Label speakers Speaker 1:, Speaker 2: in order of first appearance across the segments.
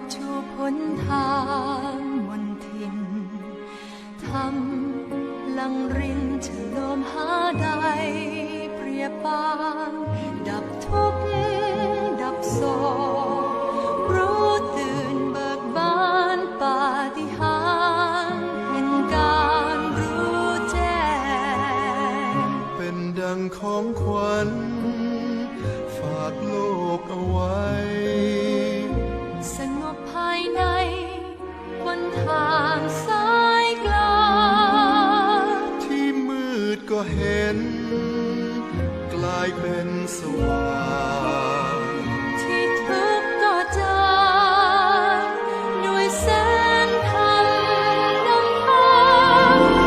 Speaker 1: อกชูพ้นทางมนทินทำลังรินฉโลมหาใดเปรียบปานดับทุกข์ดับโศกรู้ตื่นเบิกบานปาฏิหาริย์แห่งการรู้แจ้ง
Speaker 2: เป็นดังของขวัญฝากโลกเอาไว้
Speaker 1: สงบภายในวันทางสายกลาง
Speaker 2: ที่มืดก็เห็นกลายเป็นสว่าง
Speaker 1: ที่ทุกข์ก็จางด้วยแสงธรรมนำพา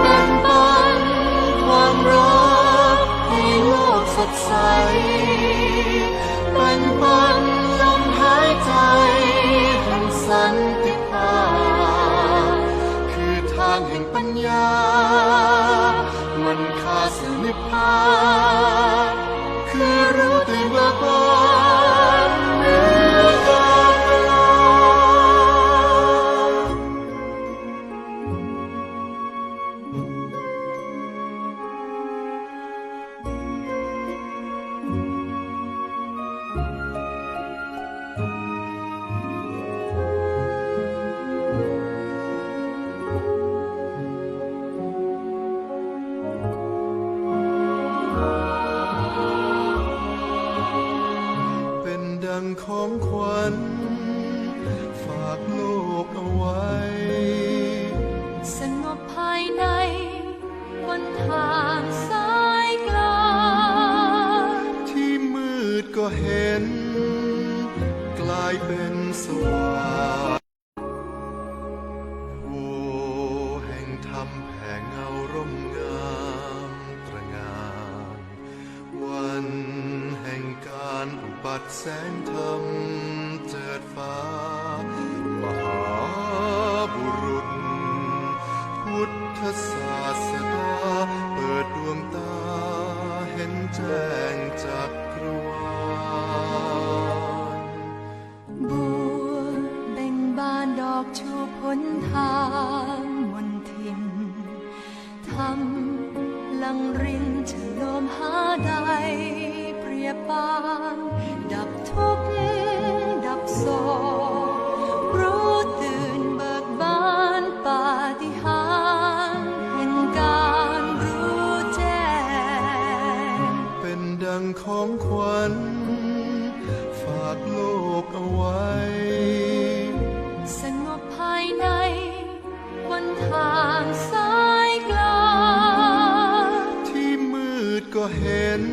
Speaker 2: แบ่งปันความรักให้โลกสดใสแบ่งปันลมหายใจแห่งสันติภาพคือทางแห่งปัญญามันค่าสู่นิพพานคือรู้ตื่นเบิกบานเหนือการเวลาดังของขวัญฝากโลกเอาไว้
Speaker 1: สงบภายในวันทางสายกลาง
Speaker 2: ที่มืดก็เห็นกลายเป็นสว่างโอ้แห่งธรรมแผ่เงาร่มงามตระหง่านวันแห่งการอุบัติแสงธรรมเจิดฟ้ามหาบุรุษพุทธศาสดาเปิดดวงตาเห็นแจ้งจากกรวาล
Speaker 1: บัวเบ่งบานดอกชูพ้นทางมนทินทำลังรินฉโลมหาใดเปรียบปานดับทุกข์ดับโศกรู้ตื่นเบิกบานปาฏิหาริย์แห่งการรู้แจ้ง
Speaker 2: เป็นดังของขวัญฝากโลกเอาไว้
Speaker 1: สงบภายในวันทางสายกลาง
Speaker 2: ที่มืดก็เห็น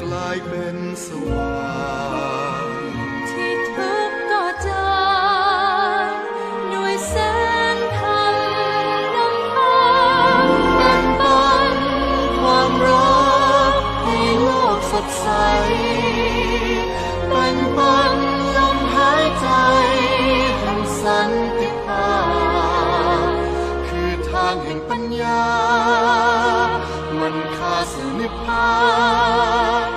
Speaker 2: กลายเป็นสว่าง
Speaker 1: ที่ทุกข์ก็จางด้วยแสงธรรมนำพา
Speaker 2: แบ่งปันความรักให้โลกสดใสแบ่งปันลมหายใจแห่งสันติภาพคือทางแห่งปัญญามันค่าสู่นิพพาน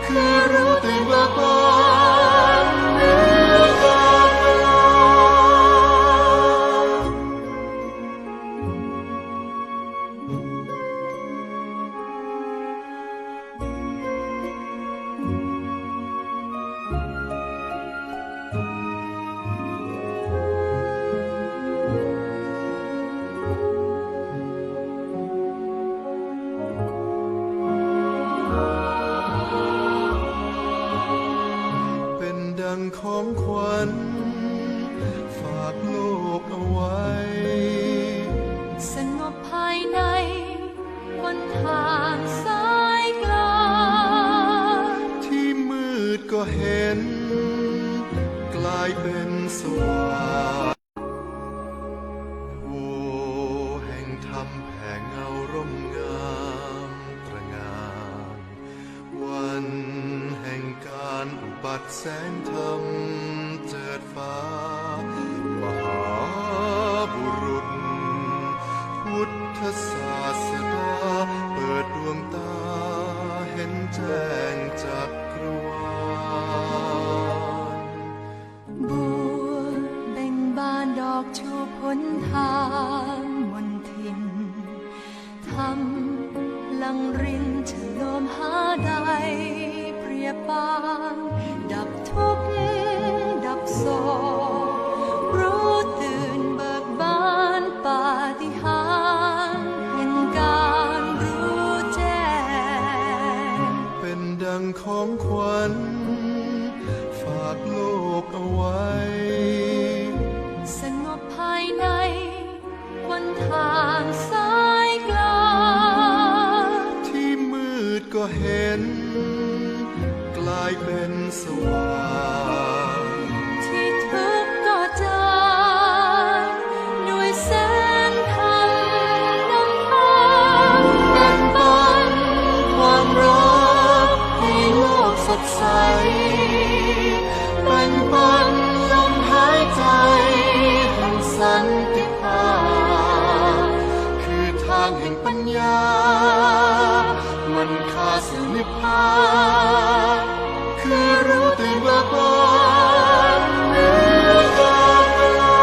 Speaker 2: คือรู้ตื่นเบิกบานเหนือการเวลาดังของขวัญฝากโลกเอาไว้
Speaker 1: สงบภายในวันทางสายกลาง
Speaker 2: ที่มืดก็เห็นกลายเป็นสว่างโอ้แห่งธรรมแผ่เงาร่มงามตระหง่านวันแห่งการอุบัติแสงธรรมเจิดฟ้ามหาบุรุษพุทธศาสดาเปิดดวงตาเห็นแจ้งจากกรวาล
Speaker 1: บัว บาง ดับทุกข์ดับโศกรู้ตื่นเบิกบานปาฏิหาริย์แห่งการรู้แจ้ง
Speaker 2: เป็นดังของขวัญฝากโลกเอาไว้
Speaker 1: สงบภายในบนทางสายกลาง
Speaker 2: ที่มืดก็เห็นกลายเป็นสว่าง
Speaker 1: ที่ทุกข์ก็จางด้วยแสงธรรมนำทาง
Speaker 2: แบ่งปันความรักให้โลกสดใสแบ่งปันลมหายใจแห่งสันติภาพคือทางแห่งปัญญามันค่าสู่นิพพานคือรู้ตื่นเบิกบานเหนือกาลเวลา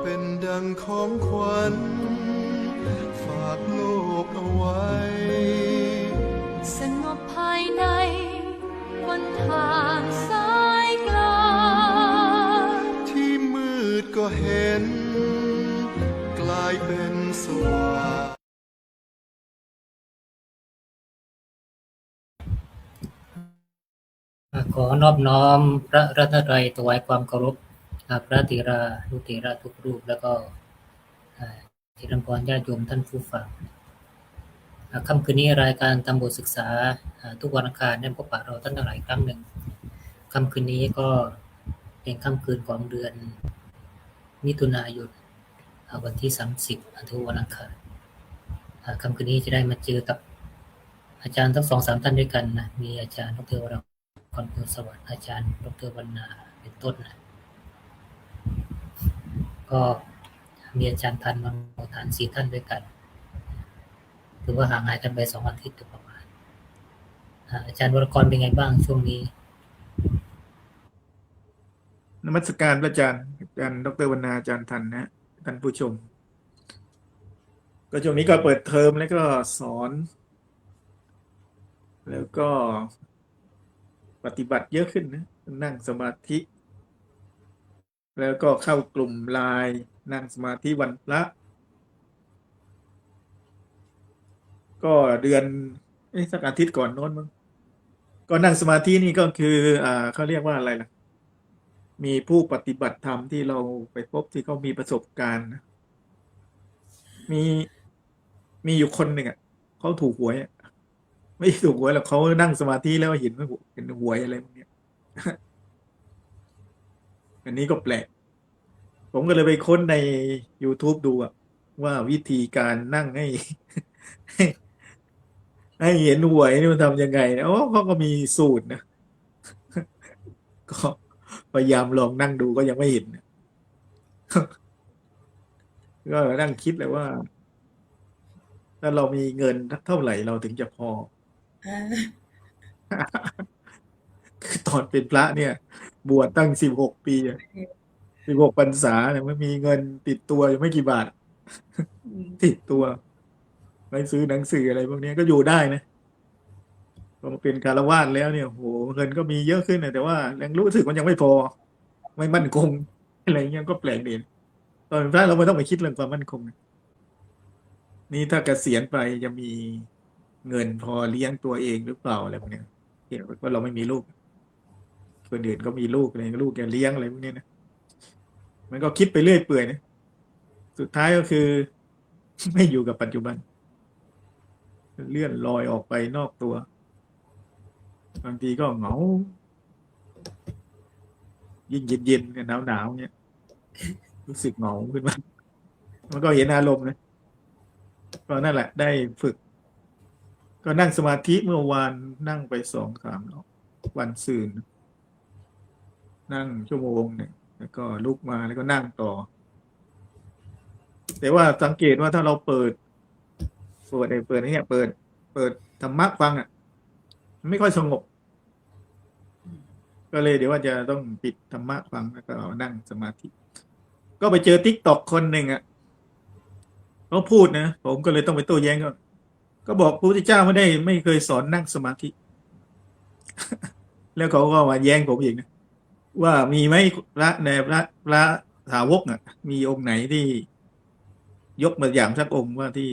Speaker 2: เป็นดังของขวัญฝากโลกเอาไว้
Speaker 1: สงบภายในบนทางสายกลาง
Speaker 2: ที่มืดก็เห็นกลายเป็นสว่าง
Speaker 3: ขอนอบน้อมพระรัตนตรัยถวายความเคารพพระเถรานุเถระทุกรูปแล้วก็เจริญพรญาติโยมท่านผู้ฟังค่ำคืนนี้รายการธรรมบทศึกษาทุกวันอังคารได้พบปะเราท่านทั้งหลายครั้งหนึ่งค่ำคืนนี้ก็เป็นค่ำคืนของเดือนมิถุนายนวันที่30ทุกวันอังคารค่ำคืนนี้จะได้มาเจอกับอาจารย์ทั้ง 2-3 ท่านด้วยกันนะมีอาจารย์ดร.วรกร ภูลสวัสดิ์อาจารย์ดร.วรรณาเป็นต้นนะก็มีอาจารย์ทันมังโมฐาน4ท่านด้วยกันถือว่าห่างหายกันไป2 อาทิตย์ประมาณอาจารย์วรกรเป็นไงบ้างช่วงนี้
Speaker 4: นมัสการพระอาจารย์ดร.วรรณาอาจารย์ทันนะท่านผู้ชมก็ช่วงนี้ก็เปิดเทอมแล้วก็สอนแล้วก็ปฏิบัติเยอะขึ้นนะนั่งสมาธิแล้วก็เข้ากลุ่มไลน์นั่งสมาธิวันพระก็เดือนสักอาทิตย์ก่อนโน้นมั้งก็นั่งสมาธินี่ก็คือเขาเรียกว่าอะไรล่ะมีผู้ปฏิบัติธรรมที่เราไปพบที่เขามีประสบการณ์นะมีอยู่คนหนึ่งเขาถูกหวยไม่ถูกหวยหรอกเขานั่งสมาธิแล้วเห็นหวยอะไรพวกนี้อันนี้ก็แปลกผมก็เลยไปค้นใน YouTube ดูว่าวิธีการนั่งให้เห็นหวยนี่มันทำยังไงนะเขาก็มีสูตรนะก็พยายามลองนั่งดูก็ยังไม่เห็นก็นั่งคิดเลยว่าถ้าเรามีเงินเท่าไหร่เราถึงจะพอคือตอนเป็นพระเนี่ยบวชตั้ง16 ปี16 พรรษาเนี่ยไม่มีเงินติดตัวอยู่ไม่กี่บาทติดตัวไปซื้อหนังสืออะไรพวกนี้ก็อยู่ได้นะพอมาเป็นฆราวาสแล้วเนี่ยโหเงินก็มีเยอะขึ้นแต่ว่ายังรู้สึกมันยังไม่พอไม่มั่นคงอะไรเงี้ยก็แปลกดีตอนเป็นพระเราไม่ต้องไปคิดเรื่องความมั่นคงนี่ถ้าเกษียณไปจะมีเงินพอเลี้ยงตัวเองหรือเปล่าอะไรพวกนี้เห็นว่าเราไม่มีลูกคนอื่นก็มีลูกอะไรลูกแกเลี้ยงอะไรพวกนี้นะมันก็คิดไปเรื่อยเปื่อยนะสุดท้ายก็คือไม่อยู่กับปัจจุบันเลื่อนลอยออกไปนอกตัวบางทีก็เหงายิ่งเย็นๆหนาวเนี่ยรู้สึกเหงาขึ้นมามันก็เห็นอารมณ์นะก็นั่นแหละได้ฝึกก็นั่งสมาธิเมื่อวานนั่งไป2-3 รอบวันซืนนั่งชั่วโมงหนึ่ง แล้วก็ลุกมาแล้วก็นั่งต่อ แต่ว่าสังเกตว่าถ้าเราเปิดนี่เปิดธรรมะฟังไม่ค่อยสงบ ก็เลยเดี๋ยวว่าจะต้องปิดธรรมะฟังแล้วก็นั่งสมาธิ ก็ไปเจอTikTokคนหนึ่งเขาพูดนะผมก็เลยต้องไปโต้แย้งก็บอกพระพุทธเจ้าไม่เคยสอนนั่งสมาธิ แล้วเขาก็มาแย้งผมอีกนะว่ามีไหมพระสาวกมีองค์ไหนที่ยกมาอย่างสักองค์ว่าที่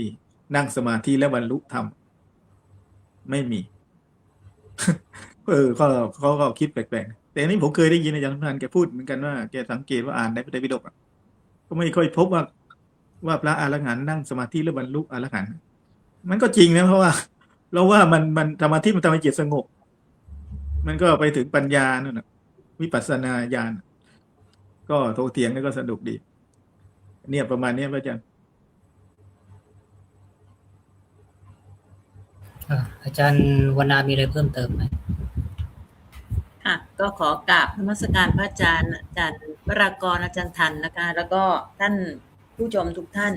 Speaker 4: นั่งสมาธิแล้วบรรลุธรรมไม่มี เขาก็คิดแปลกๆแต่อันนี้ผมเคยได้ยินอาจารย์สำนันแกพูดเหมือนกันว่าแกสังเกตว่าอ่านในพระไตรปิฎกก็ไม่ค่อยพบว่าพระอรหันต์นั่งสมาธิแล้วบรรลุอรหันต์มันก็จริงนะเพราะว่าเราว่ามันสมาธิมันทำให้จิตสงบ มันก็ไปถึงปัญญานั่นนะวิปัสสนาญาณก็โตเถียงแล้วก็สนุกดี เนี่ยประมาณนี้พระอาจารย์
Speaker 3: อาจารย์วรรณามีอะไรเพิ่มเติมไหม
Speaker 5: ค่ะก็ขอกราบนมัสการพระอาจารย์วรากรอาจารย์ทันนะคะแล้วก็ท่านผู้ชมทุกท่าน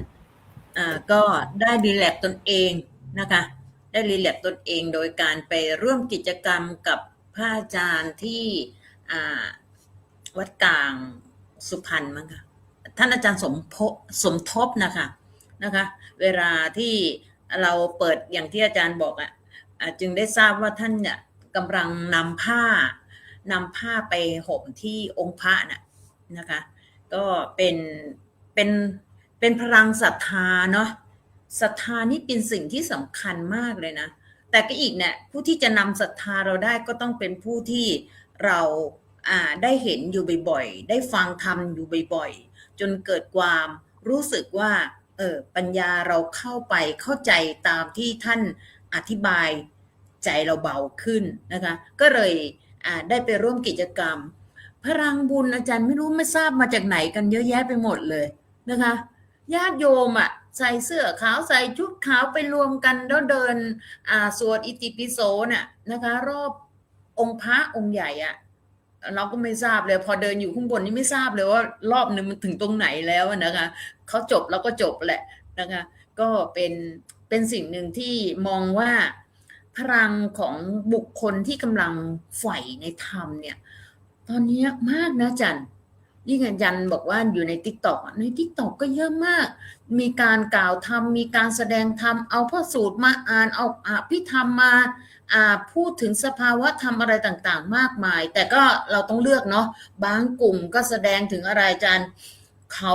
Speaker 5: ก็ได้รีแลกซ์ตนเองนะคะได้รีแลกซ์ตนเองโดยการไปร่วมกิจกรรมกับพระอาจารย์ที่วัดกลางสุพรรณมั้งค่ะท่านอาจารย์สมทบนะคะเวลาที่เราเปิดอย่างที่อาจารย์บอกจึงได้ทราบว่าท่านเนี่ยกำลังนำผ้าไปห่มที่องค์พระนะคะก็เป็นพลังศรัทธาเนาะศรัทธานี่เป็นสิ่งที่สำคัญมากเลยนะแต่ก็อีกเนี่ยผู้ที่จะนำศรัทธาเราได้ก็ต้องเป็นผู้ที่เราได้เห็นอยู่บ่อยๆได้ฟังธรรมอยู่บ่อยๆจนเกิดความรู้สึกว่าปัญญาเราเข้าไปเข้าใจตามที่ท่านอธิบายใจเราเบาขึ้นนะคะก็เลยได้ไปร่วมกิจกรรมพลังบุญอาจารย์ไม่ทราบมาจากไหนกันเยอะแยะไปหมดเลยนะคะญาติโยมใส่เสื้อขาวใส่ชุดขาวไปรวมกันแล้วเดินสวดอิติปิโสนะคะรอบองค์พระองค์ใหญ่เราก็ไม่ทราบเลยพอเดินอยู่ข้างบนนี่ไม่ทราบเลยว่ารอบนึงมันถึงตรงไหนแล้วนะคะเขาจบแล้วก็จบแหละนะคะก็เป็นสิ่งหนึ่งที่มองว่าพลังของบุคคลที่กำลังใฝ่ในธรรมเนี่ยตอนนี้มากนะจันยิ่งอาจารย์บอกว่าอยู่ใน TikTok ใน TikTok ก็เยอะมากมีการกล่าวธรรมมีการแสดงธรรมเอาพระสูตรมาอ่านเอาอภิธรรมมาพูดถึงสภาวะธรรมอะไรต่างๆมากมายแต่ก็เราต้องเลือกเนาะบางกลุ่มก็แสดงถึงอะไรอาจารย์เขา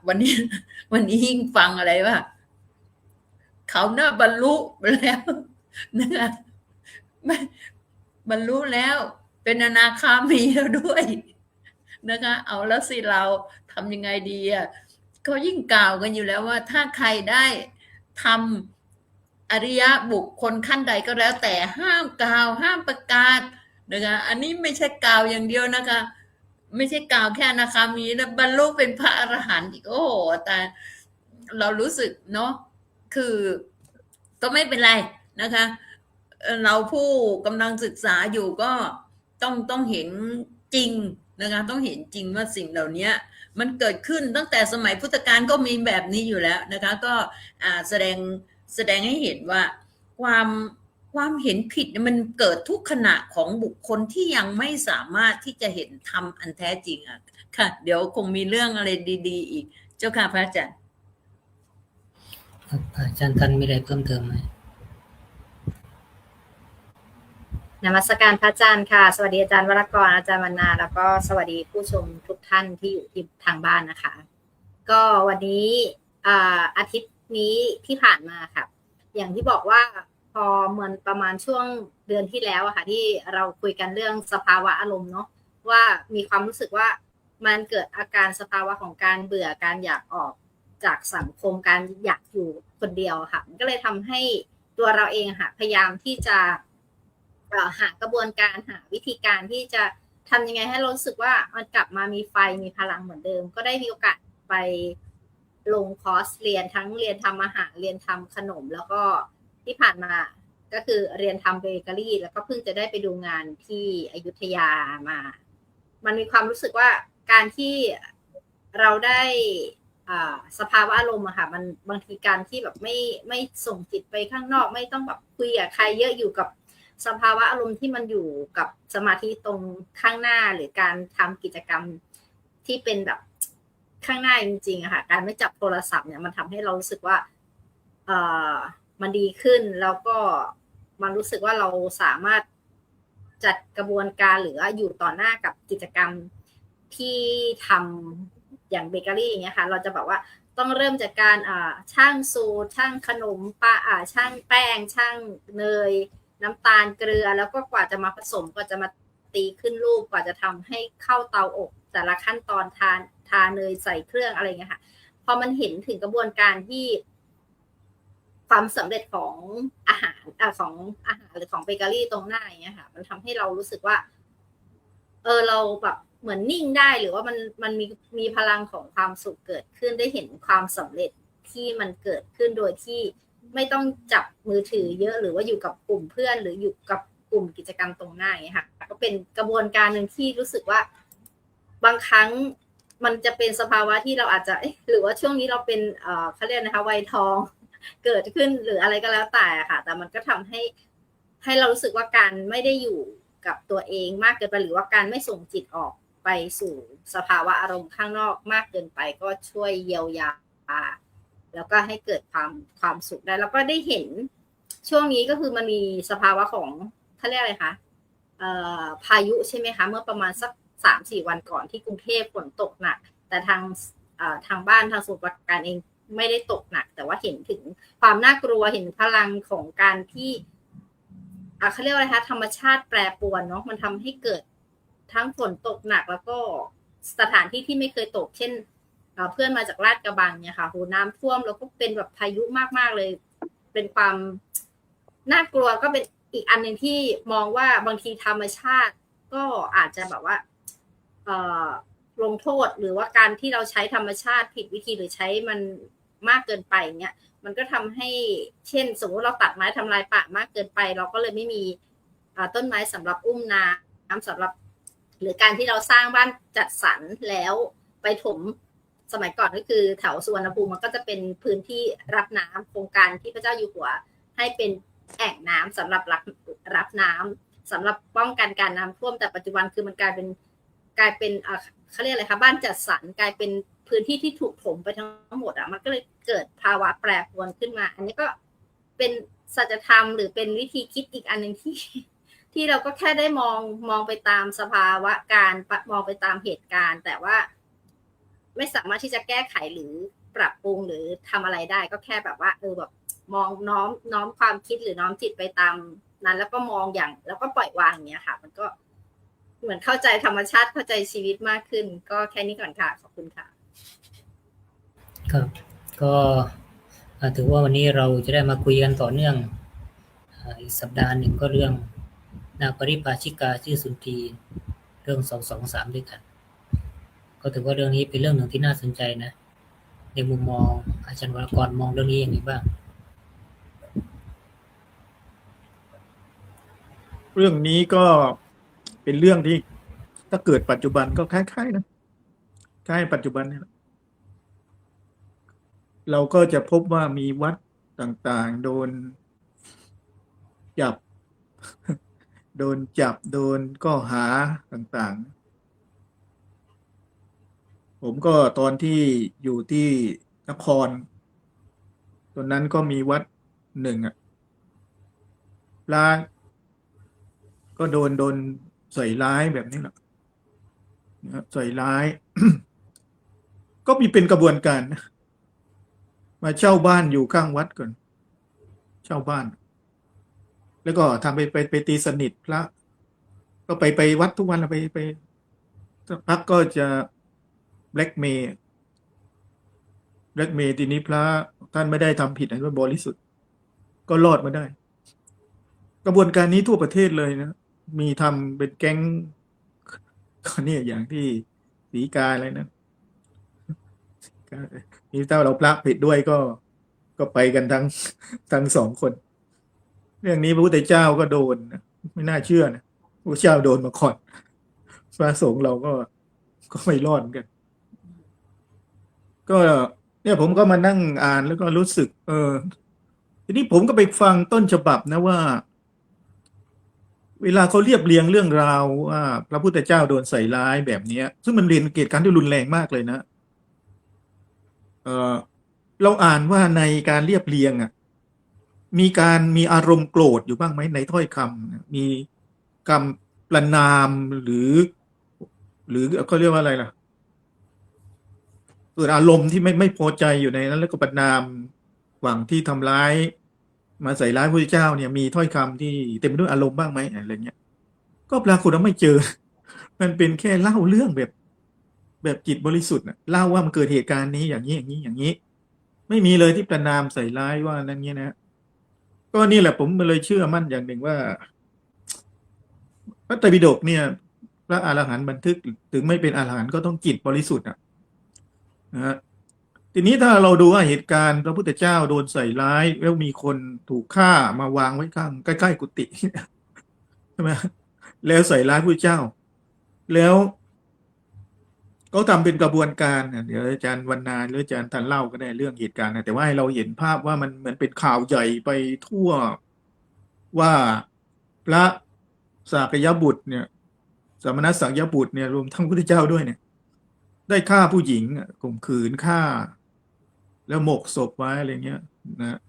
Speaker 5: วันนี้ยิ่งฟังอะไรว่าเขาน่าบรรลุแล้วนะคะบรรลุแล้วเป็นอนาคามีแล้วด้วยนะคะเอาแล้วสิเราทำยังไงดีเขายิ่งกล่าวกันอยู่แล้วว่าถ้าใครได้ทำอริยบุคคลขั้นใดก็แล้วแต่ห้ามกล่าวห้ามประกาศนะคะอันนี้ไม่ใช่กล่าวอย่างเดียวนะคะไม่ใช่กล่าวแค่อนาคามีแล้วบรรลุเป็นพระอรหันต์อีกโอ้โหแต่เรารู้สึกเนาะคือก็ไม่เป็นไรนะคะเราผู้กำลังศึกษาอยู่ก็ต้องเห็นจริงนะคะต้องเห็นจริงว่าสิ่งเหล่านี้มันเกิดขึ้นตั้งแต่สมัยพุทธกาลก็มีแบบนี้อยู่แล้วนะคะก็แสดงให้เห็นว่าความเห็นผิดมันเกิดทุกขณะของบุคคลที่ยังไม่สามารถที่จะเห็นธรรมอันแท้จริงค่ะเดี๋ยวคงมีเรื่องอะไรดีๆอีกเจ้าค่ะพระอาจารย์
Speaker 3: อาจารย์ทันมีอะไรเพิ่มเติมไหม
Speaker 6: นมัสการพระอาจารย์ค่ะสวัสดีอาจารย์วรากรอาจารย์วรรณาแล้วก็สวัสดีผู้ชมทุกท่านที่อยู่ที่ทางบ้านนะคะก็วันนี้อาทิตย์นี้ที่ผ่านมาค่ะอย่างที่บอกว่าพอเหมือนประมาณช่วงเดือนที่แล้วค่ะที่เราคุยกันเรื่องสภาวะอารมณ์เนาะว่ามีความรู้สึกว่ามันเกิดอาการสภาวะของการเบื่อการอยากออกจากสังคมการอยากอยู่คนเดียวค่ะก็เลยทำให้ตัวเราเองค่ะพยายามที่จะหากระบวนการหาวิธีการที่จะทำยังไงให้รู้สึกว่ามันกลับมามีไฟมีพลังเหมือนเดิมก็ได้มีโอกาสไปลงคอร์สเรียนทั้งเรียนทำอาหารเรียนทำขนมแล้วก็ที่ผ่านมาก็คือเรียนทำเบเกอรี่แล้วก็เพิ่งจะได้ไปดูงานที่อยุธยามามันมีความรู้สึกว่า การที่เราได้สภาวะอารมณ์อะค่ะมันบางทีการที่แบบไม่ส่งจิตไปข้างนอกไม่ต้องแบบคุยกับใครเยอะอยู่กับสภาวะอารมณ์ที่มันอยู่กับสมาธิตรงข้างหน้าหรือการทำกิจกรรมที่เป็นแบบข้างหน้าจริงๆอะค่ะการไม่จับโทรศัพท์เนี่ยมันทำให้เรารู้สึกว่ามันดีขึ้นแล้วก็มันรู้สึกว่าเราสามารถจัดกระบวนการหรือว่าอยู่ต่อหน้ากับกิจกรรมที่ทำอย่างเบเกอรี่อย่างเงี้ยค่ะเราจะบอกว่าต้องเริ่มจากการช่างสูตรช่างขนมช่างแป้งช่างเนยน้ำตาลเกลือแล้วก็กว่าจะมาผสมกว่าจะมาตีขึ้นรูปกว่าจะทำให้เข้าเตาอบแต่ละขั้นตอนทาเนยใส่เครื่องอะไรเงี้ยค่ะพอมันเห็นถึงกระบวนการที่ความสำเร็จของอาหารหรือของเบเกอรี่ตรงหน้าอย่างเงี้ยค่ะมันทำให้เรารู้สึกว่าเราแบบเหมือนนิ่งได้หรือว่ามันมีพลังของความสุขเกิดขึ้นได้เห็นความสำเร็จที่มันเกิดขึ้นโดยที่ไม่ต้องจับมือถือเยอะหรือว่าอยู่กับกลุ่มเพื่อนหรืออยู่กับกลุ่มกิจกรรมตรงหน้าอย่างเงี้ยค่ะก็เป็นกระบวนการหนึ่งที่รู้สึกว่าบางครั้งมันจะเป็นสภาวะที่เราอาจจะหรือว่าช่วงนี้เราเป็นเขาเรียกนะคะวัยทองเกิดขึ้นหรืออะไรก็แล้วแต่ค่ะแต่มันก็ทำให้เรารู้สึกว่าการไม่ได้อยู่กับตัวเองมากเกินไปหรือว่าการไม่ส่งจิตออกไปสู่สภาวะอารมณ์ข้างนอกมากเกินไปก็ช่วยเยียวยาแล้วก็ให้เกิดความสุขได้แล้วก็ได้เห็นช่วงนี้ก็คือมันมีสภาวะของเขาเรียกอะไรคะพายุใช่ไหมคะเมื่อประมาณสัก 3-4 วันก่อนที่กรุงเทพฝนตกหนักแต่ทางบ้านทางสมุทรปราการเองไม่ได้ตกหนักแต่ว่าเห็นถึงความน่ากลัวเห็นพลังของการที่เขาเรียกว่าอะไรคะธรรมชาติแปรปรวนเนาะมันทำให้เกิดทั้งฝนตกหนักแล้วก็สถานที่ที่ไม่เคยตกเช่นเพื่อนมาจากลาดกระบังเนี่ยค่ะโหน้ำท่วมแล้วก็เป็นแบบพายุมากๆเลยเป็นความน่ากลัวก็เป็นอีกอันหนึ่งที่มองว่าบางทีธรรมชาติก็อาจจะแบบว่าลงโทษหรือว่าการที่เราใช้ธรรมชาติผิดวิธีหรือใช้มันมากเกินไปเนี่ยมันก็ทำให้เช่นสมมติเราตัดไม้ทำลายป่ามากเกินไปเราก็เลยไม่มีต้นไม้สำหรับอุ้มน้ำสำหรับหรือการที่เราสร้างบ้านจัดสรรแล้วไปถมสมัยก่อนก็คือแถวสุวรรณภูมิมันก็จะเป็นพื้นที่รับน้ำโครงการที่พระเจ้าอยู่หัวให้เป็นแอ่งน้ำสำหรับรับน้ำสำหรับป้องกันการน้ำท่วมแต่ปัจจุบันคือมันกลายเป็นเขาเรียกอะไรคะบ้านจัดสรรกลายเป็นพื้นที่ที่ถูกถมไปทั้งหมดมันก็เลยเกิดภาวะแปรปรวนขึ้นมาอันนี้ก็เป็นสัจธรรมหรือเป็นวิธีคิดอีกอันหนึ่งที่เราก็แค่ได้มองไปตามสภาวะการมองไปตามเหตุการณ์แต่ว่าไม่สามารถที่จะแก้ไขหรือปรับปรุงหรือทำอะไรได้ก็แค่แบบว่าแบบมองน้อมความคิดหรือน้อมจิตไปตามนั้นแล้วก็มองอย่างแล้วก็ปล่อยวางอย่างเงี้ยค่ะมันก็เหมือนเข้าใจธรรมชาติเข้าใจชีวิตมากขึ้นก็แค่นี้ก่อนค่ะขอบคุณค่ะ
Speaker 3: ครับก็ถือว่าวันนี้เราจะได้มาคุยกันต่อเนื่องอีกสัปดาห์หนึ่งก็เรื่องนางปริภาชิกาชื่อสุนทรีเรื่อง223ด้วยกันก็ถือว่าเรื่องนี้เป็นเรื่องหนึ่งที่น่าสนใจนะในมุมมองอาจารย์วรกรมองเรื่องนี้อย่างไรบ้าง
Speaker 4: เรื่องนี้ก็เป็นเรื่องที่ถ้าเกิดปัจจุบันก็คล้ายๆนะคล้ายปัจจุบันเนี่ยเราก็จะพบว่ามีวัดต่างๆโดนจับโดนข้อหาต่างๆผมก็ตอนที่อยู่ที่นครตอนนั้นก็มีวัดหนึ่งพระก็โดนใส่ร้ายแบบนี้แหละใส่ร้าย ก็มีเป็นกระบวนการมาเช่าบ้านอยู่ข้างวัดก่อนเช่าบ้านแล้วก็ทำไปตีสนิทพระก็ไปวัดทุกวันไปสักพักก็จะแบล็กเมย์ทีนี้พระท่านไม่ได้ทำผิดอะไรบริสุทธิ์ก็รอดมาได้กระบวนการนี้ทั่วประเทศเลยนะมีทำเป็นแก๊งก็เนี่ยอย่างที่ศรีกาอะไรนะนี่ถ้าเราพระผิดด้วยก็ไปกันทั้ง2 คนเรื่องนี้พระพุทธเจ้าก็โดนไม่น่าเชื่อนะพระเจ้าโดนมาก่อนพระสงฆ์เราก็ ก็ไม่รอดเหมือนกัน ก็เนี่ยผมก็มานั่งอ่านแล้วก็รู้สึก ทีนี้ผมก็ไปฟังต้นฉบับนะว่า เวลาเขาเรียบเรียงเรื่องราวว่าพระพุทธเจ้าโดนใส่ร้ายแบบเนี้ย ซึ่งมันเรียนเหตุการณ์ที่รุนแรงมากเลยนะ เออเราอ่านว่าในการเรียบเรียงอ่ะ มีอารมณ์โกรธอยู่บ้างไหมในถ้อยคำมีคำประณามหรือเขาเรียกว่าอะไรล่ะเกิดอารมณ์ที่ไม่พอใจอยู่ในนั้น แล้วก็ประณามฝั่งที่ทำร้ายมาใส่ร้ายพระพุทธเจ้าเนี่ยมีถ้อยคำที่เต็มไปด้วยอารมณ์บ้างไหมอะไรเงี้ย ก็ปรากฏว่าไม่เจอ มันเป็นแค่เล่าเรื่องแบบจิตบริสุทธิ์น่ะเล่าว่ามันเกิดเหตุการณ์นี้อย่างนี้อย่างนี้อย่างนี้ ไม่มีเลยที่ประณามใส่ร้ายว่านั่นเงี้ยนะ ก็นี่แหละผมเลยเชื่อมั่นอย่างหนึ่งว่าพระไตรปิฎกเนี่ย พระอรหันต์บันทึกถึงไม่เป็นอรหันต์ก็ต้องจิตบริสุทธิ์นะฮะทีนี้ถ้าเราดูว่าเหตุการณ์พระพุทธเจ้าโดนใส่ร้ายแล้วมีคนถูกฆ่ามาวางไว้ข้างใกล้ๆกุฏิใช่ไหมแล้วใส่ร้ายพระพุทธเจ้า แล้วเขาทำเป็นกระบวนการเดี๋ยวอาจารย์วรรณาหรืออาจารย์ทันเล่าก็ได้เรื่องเหตุการณ์นะแต่ว่าให้เราเห็นภาพว่ามันเหมือนเป็นข่าวใหญ่ไปทั่วว่าพระสากยบุตรเนี่ย สมณสักยบุตรเนี่ยรวมทั้งพระพุทธเจ้าด้วยเนี่ย ได้ฆ่าผู้หญิงข่มขืนฆ่า แล้วหมกศพไว้อะไรเงี้ยนะ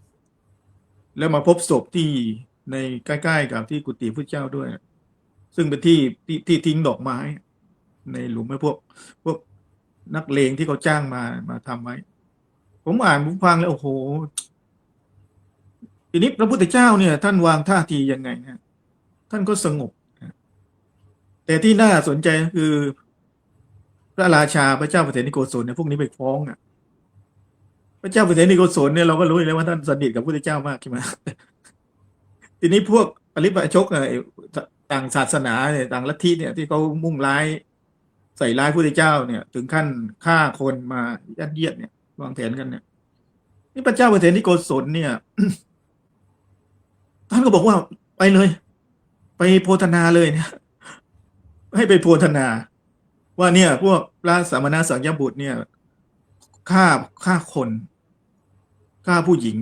Speaker 4: แล้วมาพบศพที่ในใกล้ๆกับที่กุฏิพระเจ้าด้วย ซึ่งเป็นที่ทิ้งดอกไม้ ในหลุมให้พวกนักเลงที่เขาจ้างมาทำไว้ ผมอ่านผมฟังแล้วโอ้โห ทีนี้พระพุทธเจ้าเนี่ย ท่านวางท่าทียังไงนะท่านก็สงบ แต่ที่น่าสนใจก็คือ พระราชาพระเจ้าปเสนิโกศลเนี่ยพวกนี้ไปฟ้องพระเจ้าปเสนิโกศลเนี่ยเราก็รู้อยู่แล้วว่าท่านสนิทกับพระพุทธเจ้ามากใช่ไหม ทีนี้พวกอริปชกต่างศาสนาเนี่ยต่างลัทธิเนี่ยที่เขามุ่งร้ายใส่ร้ายพระพุทธเจ้าเนี่ย ถึงขั้นฆ่าคนมายัดเยียดเนี่ยวางแผนกันเนี่ยนี่พระเจ้าปเสนิโกศลเนี่ย ท่านก็บอกว่าไปเลย ไปโพธนาเลยเนี่ย ให้ไปโพธนา ว่าเนี่ย พวกพระสมณสักยบุตรเนี่ยฆ่าคนฆ่าผู้หญิง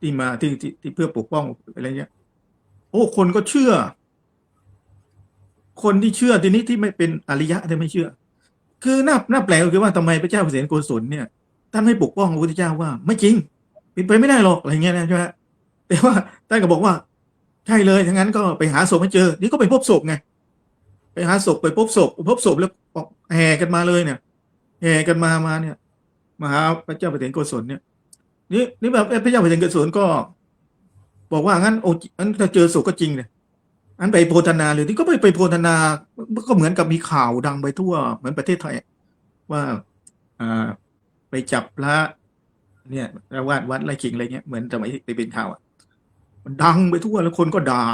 Speaker 4: ที่มาที่เพื่อปกป้องอะไรเงี้ย โอ้คนก็เชื่อ คนที่เชื่อทีนี้ที่ไม่เป็นอริยะแต่ไม่เชื่อ คือน่าแปลกก็คือว่าทำไมพระเจ้าเปรตโกศลเนี่ยท่านไม่ปกป้องพระพุทธเจ้าว่าไม่จริงเป็นไปไม่ได้หรอกอะไรเงี้ยนะใช่ไหมแต่ว่าท่านก็บอกว่าใช่เลยทั้งนั้นก็ไปหาศพให้เจอนี่ก็ไปพบศพไงไปหาศพไปพบศพแล้วแห่กันมาเลยเนี่ยแห่กันมาเนี่ยมาหาพระเจ้าเปรตโกศลเนี่ยนี่แบบพระเจ้าเปรตโกศลก็บอกว่างั้นงั้นถ้าเจอศพก็จริงเลยอันไปโพธนาเลยที่ก็ไปโพธนาก็เหมือนกับมีข่าวดังไปทั่วเหมือนประเทศไทยว่าไปจับพระเนี่ยวัดไร่ขิงอะไรเงี้ยเหมือนสมัยไปเป็นข่าวมันดังไปทั่วแล้วคนก็ด่า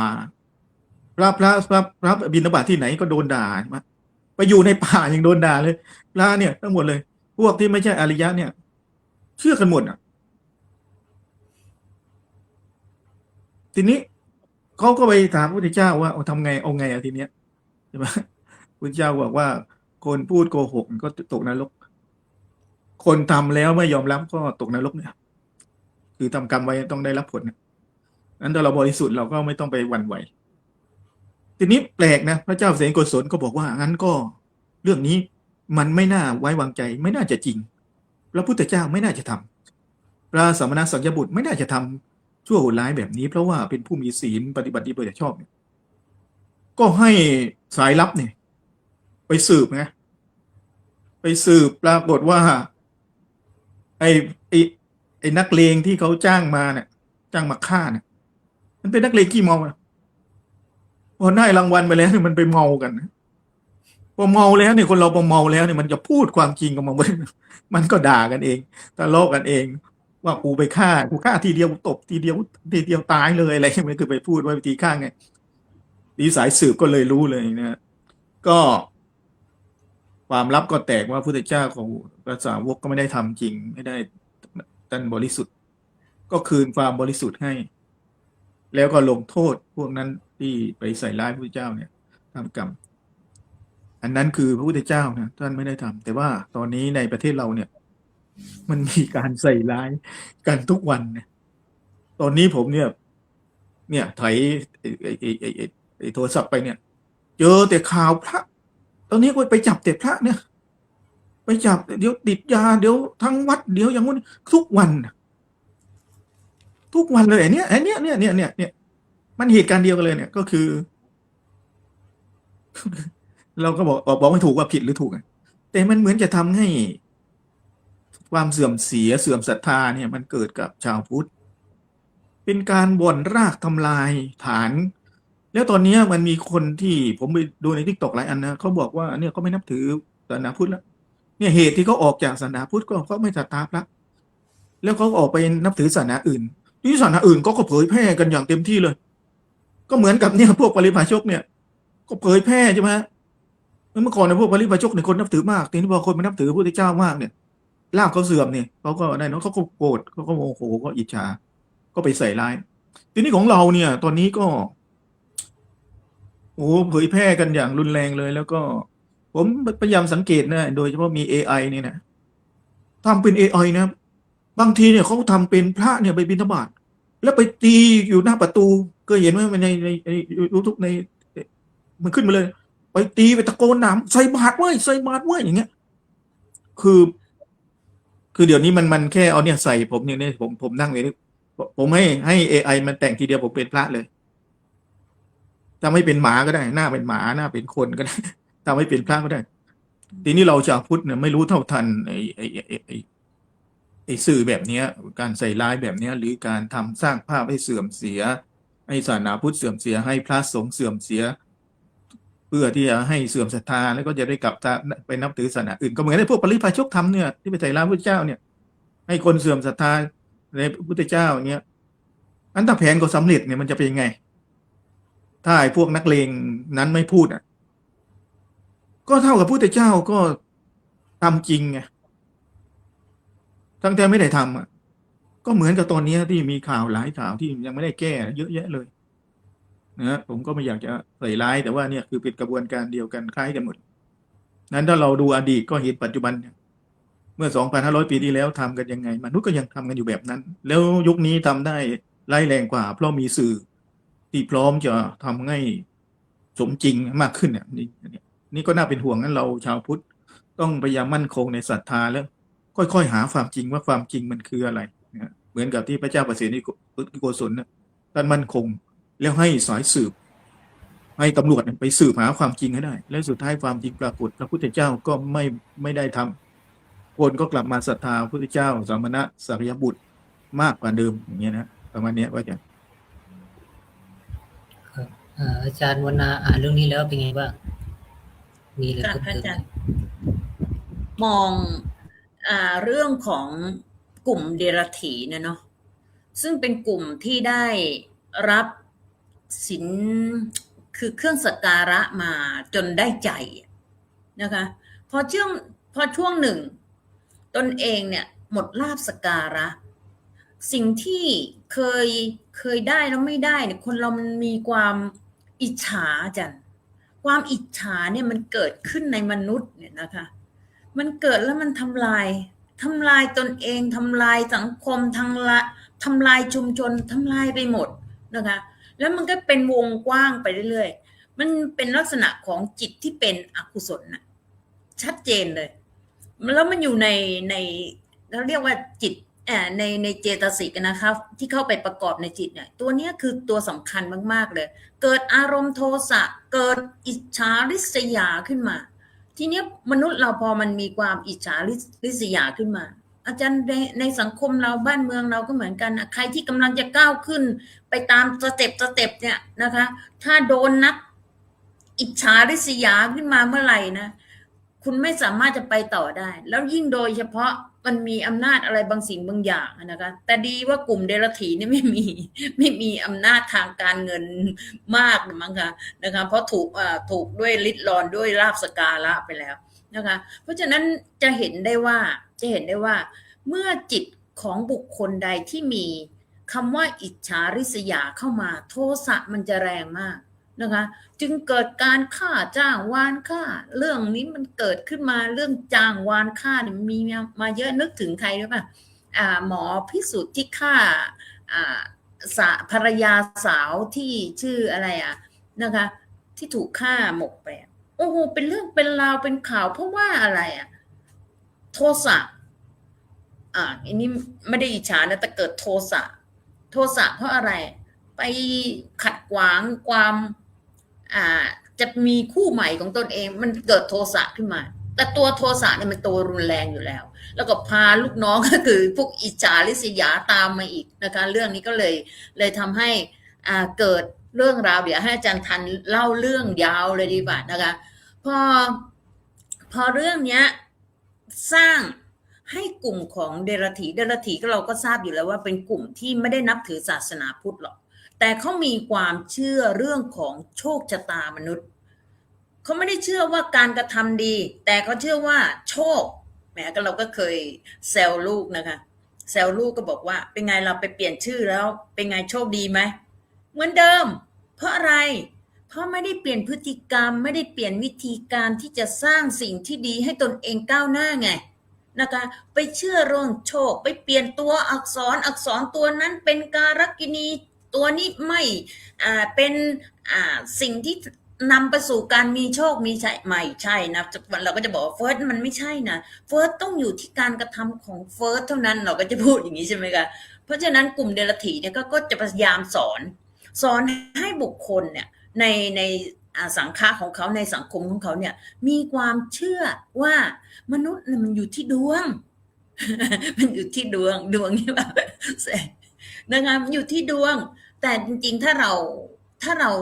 Speaker 4: พระบิณฑบาตที่ไหนก็โดนด่าใช่ไหมไปอยู่ในป่ายังโดนด่าเลยพระเนี่ยทั้งหมดเลยพวกที่ไม่ใช่อริยะเนี่ย เชื่อกันหมดทีนี้เขาก็ไปถามพระพุทธเจ้าว่าทำไงเอาไงทีเนี้ยใช่ไหมพระพุทธเจ้าบอกว่าคนพูดโกหกก็ตกนรกคนทำแล้วไม่ยอมรับก็ตกนรกเนี่ย คือทำกรรมไว้ต้องได้รับผลนั้นถ้าเราบริสุทธิ์เราก็ไม่ต้องไปหวั่นไหวทีนี้แปลกนะพระเจ้าเสนโกศลก็บอกว่างั้นก็เรื่องนี้มันไม่น่าไว้วางใจไม่น่าจะจริงพระพุทธเจ้าไม่น่าจะทำพระสมณสักยบุตรไม่น่าจะทำชั่วโหดร้ายแบบนี้เพราะว่าเป็นผู้มีศีลปฏิบัติดีปฏิบัติชอบก็ให้สายลับเนี่ยไปสืบนะไปสืบปรากฏว่าไอ้นักเลงที่เขาจ้างมาเนี่ยจ้างมาฆ่าเนี่ยมันเป็นนักเลงขี้เมาพอได้รางวัลไปแล้วเนี่ยมันไปเมากันพอเมาแล้วเนี่ยคนเราพอเมาแล้วเนี่ยมันจะพูดความจริงกับมันก็ด่ากันเองทะเลาะกันเองว่ากูฆ่าทีเดียวตบทีเดียวตายเลยอะไรไม่คือไปพูดว่าวิธีฆ่าไงดีสายสืบก็เลยรู้เลยนะก็ความลับก็แตกว่าพุทธเจ้าของพระสาวกก็ไม่ได้ทำจริงไม่ได้ท่านบริสุทธิ์ก็คืนความบริสุทธิ์ให้แล้วก็ลงโทษพวกนั้นที่ไปใส่ร้ายพระเจ้าเนี่ยทำกรรม อันนั้นคือพระพุทธเจ้านะท่านไม่ได้ทำแต่ว่าตอนนี้ในประเทศเราเนี่ย มันมีการใส่ร้ายกันทุกวันเนี่ยตอนนี้ผมเนี่ยไถไอ้โทรศัพท์ไปเนี่ย เจอแต่ข่าวพระ ตอนนี้ก็ไปจับแต่พระเนี่ย ไปจับเดี๋ยวติดยาเดี๋ยวทั้งวัดเดี๋ยวอย่างนู้นทุกวันเลยไอ้เนี่ยมันเหตุการณ์เดียวกันเลยเนี่ยก็คือ เราก็บอกไม่ถูกว่าผิดหรือถูกแต่มันเหมือนจะทำให้ความเสื่อมเสียเสื่อมศรัทธาเนี่ยมันเกิดกับชาวพุทธเป็นการบ่อนรากทำลายฐาน แล้วตอนนี้มันมีคนที่ผมไปดูใน TikTok หลายอันนะเขาบอกว่าเนี่ยเขาไม่นับถือศาสนาพุทธแล้วเนี่ยเหตุที่เขาออกจากศาสนาพุทธก็เขาไม่ศรัทธาพระแล้วเขาออกไปนับถือศาสนาอื่นที่ศาสนาอื่นก็เผยแพร่กันอย่างเต็มที่เลย ก็เหมือนกับเนี่ยพวกปริพาชกเนี่ย ก็เผยแพร่ใช่ไหมเมื่อก่อนเนี่ยพวกปริพาชกเนี่ยคนนับถือมากทีนี้พอคนมานับถือพระพุทธเจ้ามากเนี่ยลาภเขาเสื่อมเนี่ยเขาก็ได้เนาะเขาก็โกรธเขาก็โมโหก็อิจฉาก็ไปใส่ร้ายทีนี้ของเราเนี่ย ตอนนี้ก็โอ้เผยแพร่กันอย่างรุนแรงเลย แล้วก็ผมพยายามสังเกตนะโดยเฉพาะมี AI เนี่ยนะทำเป็น AI นะบางทีเนี่ยเขาทำเป็นพระเนี่ยไปบิณฑบาตแล้วไปตีอยู่หน้าประตูก็เห็นว่าในยูทูบในมันขึ้นมาเลย ไปตีไปตะโกนด่าใส่บาตรไว้ใส่บาตรไว้อย่างเงี้ยคือเดี๋ยวนี้มันแค่เอาเนี่ยใส่ผมอย่างนี้ผมนั่งเลยผมให้ AI มันแต่งทีเดียวผมเป็นพระเลยถ้าไม่เป็นหมาก็ได้หน้าเป็นหมาหน้าเป็นคนก็ได้ถ้าไม่เป็นพระก็ได้ทีนี้เราชาวพุทธเนี่ยไม่รู้เท่าทันไอ้สื่อแบบนี้การใส่ร้ายแบบนี้หรือการทำสร้างภาพให้เสื่อมเสียให้ศาสนาพุทธเสื่อมเสียให้พระสงฆ์เสื่อมเสียเพื่อที่จะให้เสื่อมศรัทธาแล้วก็จะได้กลับไปนับถือศาสนาอื่นก็เหมือนในพวกปริพาชกทำเนี่ยที่ไปใส่ร้ายพระพุทธเจ้าเนี่ยให้คนเสื่อมศรัทธาในพระพุทธเจ้าเนี่ยอันถ้าแผนก็สำเร็จเนี่ยมันจะเป็นยังไงถ้าไอ้พวกนักเลงนั้นไม่พูดก็เท่ากับพระพุทธเจ้าก็ทำจริงไงทั้งแต่ไม่ได้ทำก็เหมือนกับตอนนี้ที่มีข่าวหลายข่าวที่ยังไม่ได้แก้เยอะแยะเลยนะผมก็ไม่อยากจะใส่ร้ายแต่ว่าเนี่ยคือเป็นกระบวนการเดียวกันคล้ายกันหมดนั้นถ้าเราดูอดีตก็เห็นปัจจุบันเนี่ยเมื่อ 2,500 ปีที่แล้วทำกันยังไงมนุษย์ก็ยังทำกันอยู่แบบนั้นแล้วยุคนี้ทำได้ร้ายแรงกว่าเพราะมีสื่อที่พร้อมจะทำให้สมจริงมากขึ้นเนี่ยนี่ก็น่าเป็นห่วงนั้นเราชาวพุทธต้องพยายามมั่นคงในศรัทธาแล้วค่อยๆหาความจริงว่าความจริงมันคืออะไรนะเหมือนกับที่พระเจ้าประเสริฐโกศลท่านมั่นคงแล้วให้สายสืบให้ตำรวจไปสืบหาความจริงให้ได้แล้วสุดท้ายความจริงปรากฏพระพุทธเจ้าก็ไม่ได้ทำคนก็กลับมาศรัทธาพระพุทธเจ้าสมณะสักยบุตรมากกว่าเดิมอย่างเงี้ยนะประมาณนี้ว่าจะ
Speaker 3: อาจารย์วรรณาอ่านเรื่องนี้แล้วเป็นไงบ้างมีอะไรเพิ่มเติม
Speaker 5: มองเรื่องของกลุ่มเดรัจฉีเนาะซึ่งเป็นกลุ่มที่ได้รับศีลคือเครื่องสักการะมาจนได้ใจนะคะพอช่วงหนึ่งตนเองเนี่ยหมดลาภสักการะสิ่งที่เคยได้แล้วไม่ได้เนี่ยคนเรามันมีความอิจฉาจันความอิจฉาเนี่ยมันเกิดขึ้นในมนุษย์เนี่ยนะคะมันเกิดแล้วมันทำลายตนเองทำลายสังคมทำลายชุมชนทำลายไปหมดนะคะแล้วมันก็เป็นวงกว้างไปเรื่อยๆมันเป็นลักษณะของจิตที่เป็นอกุศลนะชัดเจนเลยแล้วมันอยู่ในเราเรียกว่าจิตในเจตสิกนะคะที่เข้าไปประกอบในจิตเนี่ยตัวนี้คือตัวสำคัญมากๆเลยเกิดอารมณ์โทสะเกิดอิจฉาริษยาขึ้นมาทีนี้มนุษย์เราพอมันมีความอิจฉาริษยาขึ้นมาอาจารย์ในสังคมเราบ้านเมืองเราก็เหมือนกันนะใครที่กำลังจะก้าวขึ้นไปตามสเต็ปเนี่ยนะคะถ้าโดนนักอิจฉาริษยาขึ้นมาเมื่อไหร่นะคุณไม่สามารถจะไปต่อได้แล้วยิ่งโดยเฉพาะมันมีอำนาจอะไรบางสิ่งบางอย่างนะคะแต่ดีว่ากลุ่มเดรัจฉีนี่ไม่มีอำนาจทางการเงินมากมั้งคะนะคะเพราะถูกด้วยฤทธิ์ร้อนด้วยลาภสักการะไปแล้วนะคะเพราะฉะนั้นจะเห็นได้ว่าเมื่อจิตของบุคคลใดที่มีคำว่าอิจฉาริษยาเข้ามาโทสะมันจะแรงมาก นะคะจึงเกิดการฆ่าจ้างวานฆ่าเรื่องนี้มันเกิดขึ้นมาเรื่องจ้างวานฆ่าเนี่ยมีมาเยอะนึกถึงใครรู้ป่ะหมอพิสุทธิ์ที่ฆ่าภรรยาสาวที่ชื่ออะไรนะคะที่ถูกฆ่าหมกไปโอ้โหเป็นเรื่องเป็นราวเป็นข่าวเพราะว่าอะไรโทสะอันนี้ไม่ได้อิจฉานะแต่เกิดโทสะเพราะอะไรไปขัดขวางความจะมีคู่ใหม่ของตนเองมันเกิดโทสะขึ้นมาแต่ตัวโทสะเนี่ยมันตัวรุนแรงอยู่แล้วแล้วก็พาลูกน้องก็คือพวกอิจฉาริษยาตามมาอีกนะคะเรื่องนี้ก็เลยทำให้เกิดเรื่องราวเดี๋ยวให้อาจารย์ทันเล่าเรื่องยาวเลยดีกว่านะคะพอเรื่องเนี้ยสร้างให้กลุ่มของเดรัจฉีก็เราก็ทราบอยู่แล้วว่าเป็นกลุ่มที่ไม่ได้นับถือศาสนาพุทธหรอกแต่เขามีความเชื่อเรื่องของโชคชะตามนุษย์เขาไม่ได้เชื่อว่าการกระทำดีแต่เขาเชื่อว่าโชคแหมก็เราก็เคยแซวลูกนะคะแซวลูกก็บอกว่าเป็นไงเราไปเปลี่ยนชื่อแล้วเป็นไงโชคดีไหมเหมือนเดิมเพราะอะไรเพราะไม่ได้เปลี่ยนพฤติกรรมไม่ได้เปลี่ยนวิธีการที่จะสร้างสิ่งที่ดีให้ตนเองก้าวหน้าไงนะคะไปเชื่อเรื่องโชคไปเปลี่ยนตัวอักษรตัวนั้นเป็นการกินีตัวนี้ไม่เป็นสิ่งที่นำไปสู่การมีโชคมีชัยไม่ใช่นะเราก็จะบอกว่าเฟิร์สมันไม่ใช่นะเฟิร์สต้องอยู่ที่การกระทำของเฟิร์สเท่านั้นเราก็จะพูดอย่างนี้ใช่ไหมคะเพราะฉะนั้นกลุ่มเดรัจฉีเนี่ยก็จะพยายามสอนให้บุคคลเนี่ยในสังฆะของเขาในสังคมของเขาเนี่ยมีความเชื่อว่ามนุษย์มันอยู่ที่ดวง มันอยู่ที่ดวงนี่แบบนะคะมันอยู่ที่ดวงแต่จริงๆถ้าเรา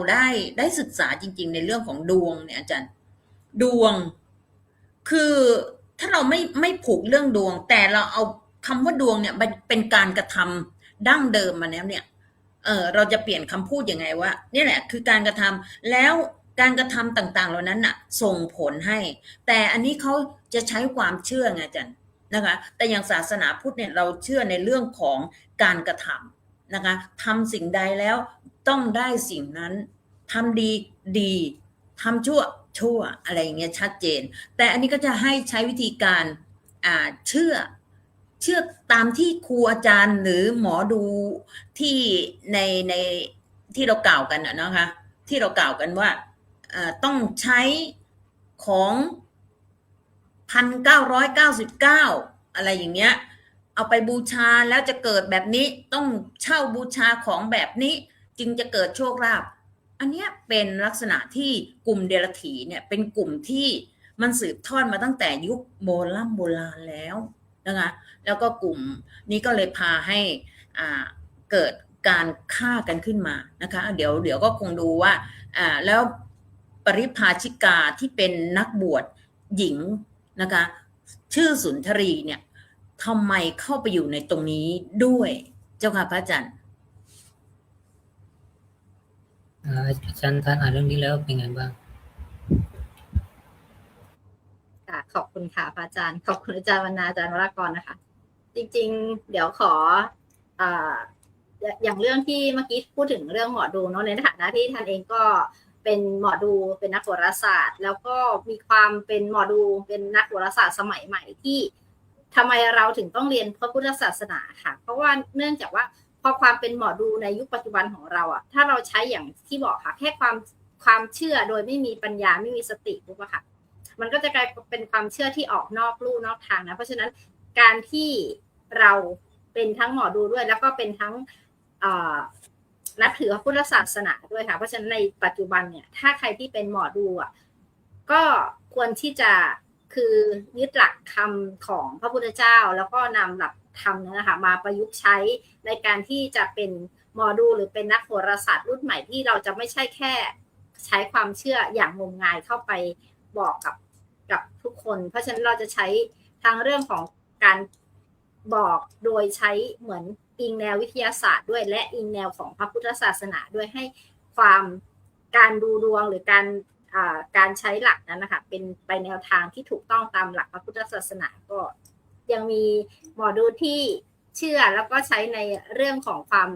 Speaker 5: ได้ศึกษาจริงๆในเรื่องของดวงเนี่ยอาจารย์ดวงคือถ้าเราไม่ผูกเรื่องดวงแต่เราเอาคำว่าดวงเนี่ยเป็นการกระทำดั้งเดิมมาแล้วเนี่ยเราจะเปลี่ยนคำพูดยังไงว่านี่แหละคือการกระทำแล้วการกระทำต่างๆเหล่านั้นน่ะส่งผลให้แต่อันนี้เขาจะใช้ความเชื่อไงอาจารย์นะคะแต่อย่างศาสนาพุทธเนี่ยเราเชื่อในเรื่องของการกระทำนะคะทำสิ่งใดแล้วต้องได้สิ่งนั้นทำดีทำชั่วอะไรอย่างเงี้ยชัดเจนแต่อันนี้ก็จะให้ใช้วิธีการเชื่อตามที่ครูอาจารย์หรือหมอดูที่ในที่เรากล่าวกันนะคะที่เรากล่าวกันว่าต้องใช้ของ1999อะไรอย่างเงี้ยเอาไปบูชาแล้วจะเกิดแบบนี้ต้องเช่าบูชาของแบบนี้จึงจะเกิดโชคลาภอันนี้เป็นลักษณะที่กลุ่มเดรัจฉีเนี่ยเป็นกลุ่มที่มันสืบทอดมาตั้งแต่ยุคโบราณแล้วนะคะแล้วก็กลุ่มนี้ก็เลยพาให้เกิดการฆ่ากันขึ้นมานะคะเดี๋ยวก็คงดูว่าแล้วปริภาชิกาที่เป็นนักบวชหญิงนะคะชื่อสุนทรีเนี่ยทำไมเข้าไปอยู่ในตรงนี้ด้วยเจ้าค่ะพระอาจารย์
Speaker 3: อาจารย์ท่านอ่านเรื่องนี้แล้วเป็นไงบ้าง
Speaker 6: ขอบคุณค่ะพระอาจารย์ขอบคุณอาจารย์วรรณาอาจารย์วรากรนะคะจริงๆเดี๋ยวขออย่างเรื่องที่เมื่อกี้พูดถึงเรื่องหมอดูเนาะในฐานะที่ท่านเองก็เป็นหมอดูเป็นนักโหราศาสตร์แล้วก็มีความเป็นหมอดูเป็นนักโหราศาสตร์สมัยใหม่ที่ทำไมเราถึงต้องเรียนพระพุทธศาสนาค่ะเพราะว่าเนื่องจากว่าพอความเป็นหมอดูในยุคปัจจุบันของเราถ้าเราใช้อย่างที่บอกค่ะแค่ความเชื่อโดยไม่มีปัญญาไม่มีสติปุ๊บค่ะมันก็จะกลายเป็นความเชื่อที่ออกนอกลู่นอกทางนะเพราะฉะนั้นการที่เราเป็นทั้งหมอดูด้วยแล้วก็เป็นทั้งนับถือพระพุทธศาสนาด้วยค่ะเพราะฉะนั้นในปัจจุบันเนี่ยถ้าใครที่เป็นหมอดูก็ควรที่จะคือยึดหลักคำของพระพุทธเจ้าแล้วก็นำหลักธรรมนั้นนะคะมาประยุกต์ใช้ในการที่จะเป็นหมอดูหรือเป็นนักโหราศาสตร์รุ่นใหม่ที่เราจะไม่ใช่แค่ใช้ความเชื่ออย่างงมงายเข้าไปบอกกับทุกคนเพราะฉะนั้นเราจะใช้ทางเรื่องของการบอกโดยใช้เหมือนอิงแนววิทยาศาสตร์ด้วยและอิงแนวของพระพุทธศาสนาด้วยให้ความการดูดวงหรือการใช้หลักนั้นนะคะเป็นไปแนวทางที่ถูกต้องตามหลักพระพุทธศาสนาก็ยังมีหมอดูที่เชื่อแล้วก็ใช้ในเรื่องของความ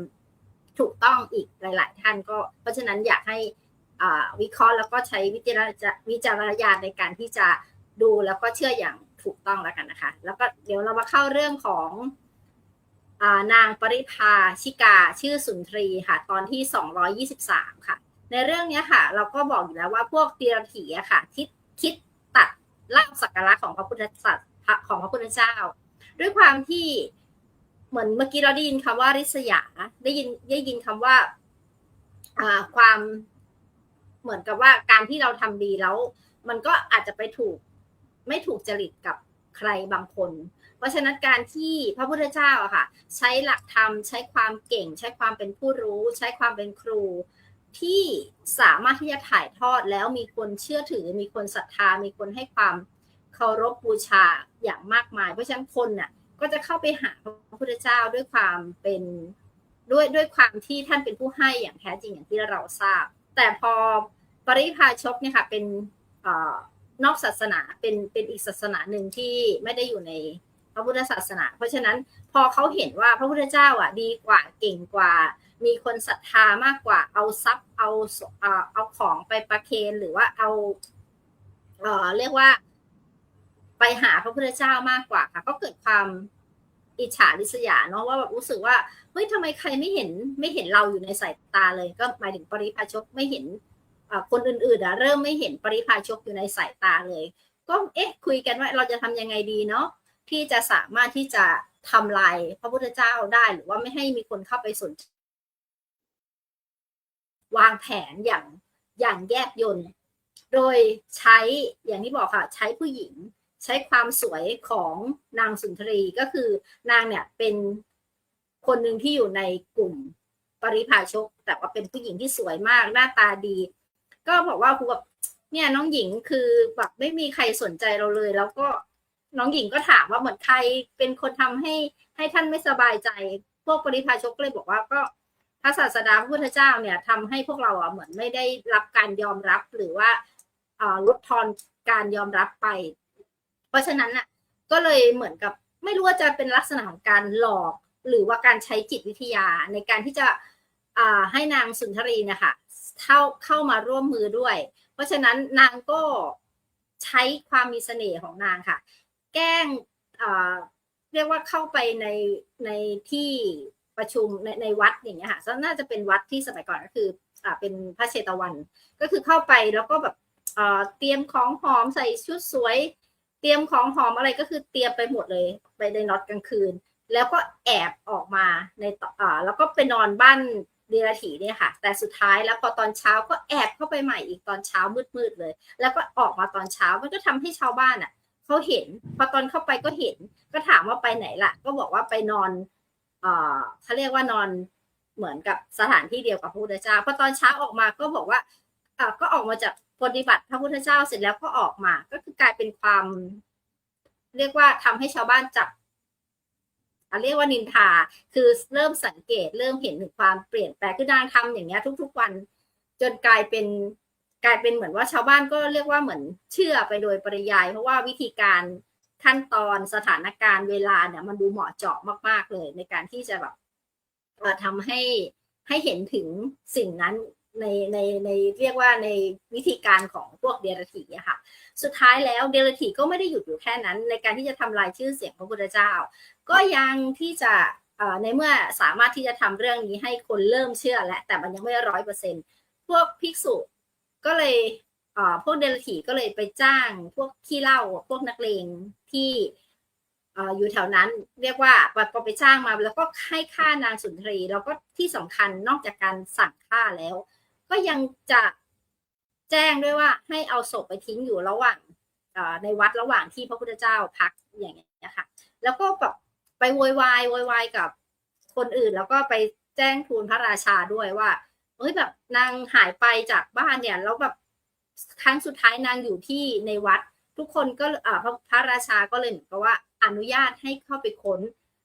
Speaker 6: ถูกต้องอีกหลายๆท่านก็เพราะฉะนั้นอยากให้ วิเคราะห์แล้วก็ใช้วิจารณญาณในการที่จะดูแล้วก็เชื่ออย่างถูกต้องแล้วกันนะคะแล้วก็เดี๋ยวเรามาเข้าเรื่องของนางปริภาชิกาชื่อสุนทรีค่ะตอนที่223ค่ะในเรื่องนี้ค่ะเราก็บอกอยู่แล้วว่าพวกเตียรถีอะค่ะคิดตัดลาภสักการะของพระพุทธศาสนาของพระพุทธเจ้าด้วยความที่เหมือนเมื่อกี้เราได้ยินคำว่าริษยาได้ยินคำว่าความเหมือนกับว่าการที่เราทำดีแล้วมันก็อาจจะไปไม่ถูกจริตกับใครบางคนเพราะฉะนั้นการที่พระพุทธเจ้าอะค่ะใช้หลักธรรมใช้ความเก่งใช้ความเป็นผู้รู้ใช้ความเป็นครูที่สามารถที่จะถ่ายทอดแล้วมีคนเชื่อถือมีคนศรัทธามีคนให้ความเคารพบูชาอย่างมากมายเพราะฉะนั้นคนน่ะก็จะเข้าไปหาพระพุทธเจ้าด้วยความเป็นด้วยความที่ท่านเป็นผู้ให้อย่างแท้จริงอย่างที่เราทราบแต่พอปริพาชกเนี่ยค่ะเป็นนอกศาสนาเป็นอีกศาสนาหนึ่งที่ไม่ได้อยู่ในพระพุทธศาสนาเพราะฉะนั้นพอเขาเห็นว่าพระพุทธเจ้าอ่ะดีกว่าเก่งกว่ามีคนศรัทธามากกว่าเอาทรัพย์เอาของไปประเคนหรือว่าเอาเรียกว่าไปหาพระพุทธเจ้ามากกว่าค่ะก็เกิดความอิจฉาริษยาเนาะว่าแบบรู้สึกว่าเฮ้ยทำไมใครไม่เห็นเราอยู่ในสายตาเลยก็หมายถึงปริพาชกไม่เห็นคนอื่นๆเริ่มไม่เห็นปริพาชกอยู่ในสายตาเลยก็คุยกันว่าเราจะทำยังไงดีเนาะที่จะสามารถที่จะทำลายพระพุทธเจ้าได้หรือว่าไม่ให้มีคนเข้าไปสนใจวางแผนอย่างแยบยลโดยใช้อย่างที่บอกค่ะใช้ผู้หญิงใช้ความสวยของนางสุนทรีก็คือนางเนี่ยเป็นคนหนึ่งที่อยู่ในกลุ่มปริพาชกแต่ว่าเป็นผู้หญิงที่สวยมากหน้าตาดีก็บอกว่าแบบเนี่ยน้องหญิงคือแบบไม่มีใครสนใจเราเลยแล้วก็น้องหญิงก็ถามว่าเหมือนใครเป็นคนทำให้ท่านไม่สบายใจพวกปริพาชกเลยบอกว่าก็พระศาสดาพระพุทธเจ้าเนี่ยทำให้พวกเราเหมือนไม่ได้รับการยอมรับหรือว่าลดทอนการยอมรับไปเพราะฉะนั้นน่ะก็เลยเหมือนกับไม่รู้ว่าจะเป็นลักษณะของการหลอกหรือว่าการใช้จิตวิทยาในการที่จะให้นางสุนทรีนะคะเข้ามาร่วมมือด้วยเพราะฉะนั้นนางก็ใช้ความมีเสน่ห์ของนางค่ะแกล้งเรียกว่าเข้าไปในที่ประชุมในวัดอย่างเงี้ยค่ะน่าจะเป็นวัดที่สมัยก่อนก็คือเป็นพระเชตวันก็คือเข้าไปแล้วก็แบบเตรียมของหอมใส่ชุดสวยเตรียมของหอมอะไรก็คือเตรียมไปหมดเลยไปในน็อตกลางคืนแล้วก็แอบออกมาในแล้วก็ไปนอนบ้านเดรัจฉีเนี่ยค่ะแต่สุดท้ายแล้วพอตอนเช้าก็แอบเข้าไปใหม่อีกตอนเช้ามืดๆเลยแล้วก็ออกมาตอนเช้ามันก็ทำให้ชาวบ้านอ่ะเขาเห็นพอตอนเข้าไปก็เห็นก็ถามว่าไปไหนล่ะก็บอกว่าไปนอนเขาเรียกว่านอนเหมือนกับสถานที่เดียวกับพระพุทธเจ้าพอตอนเช้าออกมาก็บอกว่าก็ออกมาจากปฏิบัติพระพุทธเจ้าเสร็จแล้วก็ออกมาก็คือกลายเป็นความเรียกว่าทำให้ชาวบ้านจับเรียกว่านินทาคือเริ่มสังเกตเริ่มเห็นถึงความเปลี่ยนแปลงคือนางทำอย่างเงี้ยทุกๆวันจนกลายเป็นเหมือนว่าชาวบ้านก็เรียกว่าเหมือนเชื่อไปโดยปริยายเพราะว่าวิธีการขั้นตอนสถานการณ์เวลาเนี่ยมันดูเหมาะเจาะมากๆเลยในการที่จะแบบทำให้เห็นถึงสิ่งนั้นในเรียกว่าในวิธีการของพวกเดรัจฉีอะค่ะสุดท้ายแล้วเดรัจฉีก็ไม่ได้หยุดอยู่แค่นั้นในการที่จะทำลายชื่อเสียงพระพุทธเจ้าก็ยังที่จะในเมื่อสามารถที่จะทำเรื่องนี้ให้คนเริ่มเชื่อแล้วแต่มันยังไม่100%พวกภิกษุก็เลยพวกเดรัจฉีก็เลยไปจ้างพวกขี้เหล้าพวกนักเลงที่อยู่แถวนั้นเรียกว่าพอไปจ้างมาแล้วก็ให้ฆ่านางสุนทรีแล้วก็ที่สำคัญนอกจากการสั่งฆ่าแล้วก็ยังจะแจ้งด้วยว่าให้เอาศพไปทิ้งอยู่ระหว่างในวัดระหว่างที่พระพุทธเจ้าพักอย่างเงี้ยค่ะแล้วก็แบบไปโวยวายกับคนอื่นแล้วก็ไปแจ้งทูลพระราชาด้วยว่าเฮ้ยแบบนางหายไปจากบ้านเนี่ยแล้วแบบครั้งสุดท้ายนางอยู่ที่ในวัดทุกคนก็พระราชาก็เลยเหมือนกับว่าอนุญาตให้เข้าไปค้น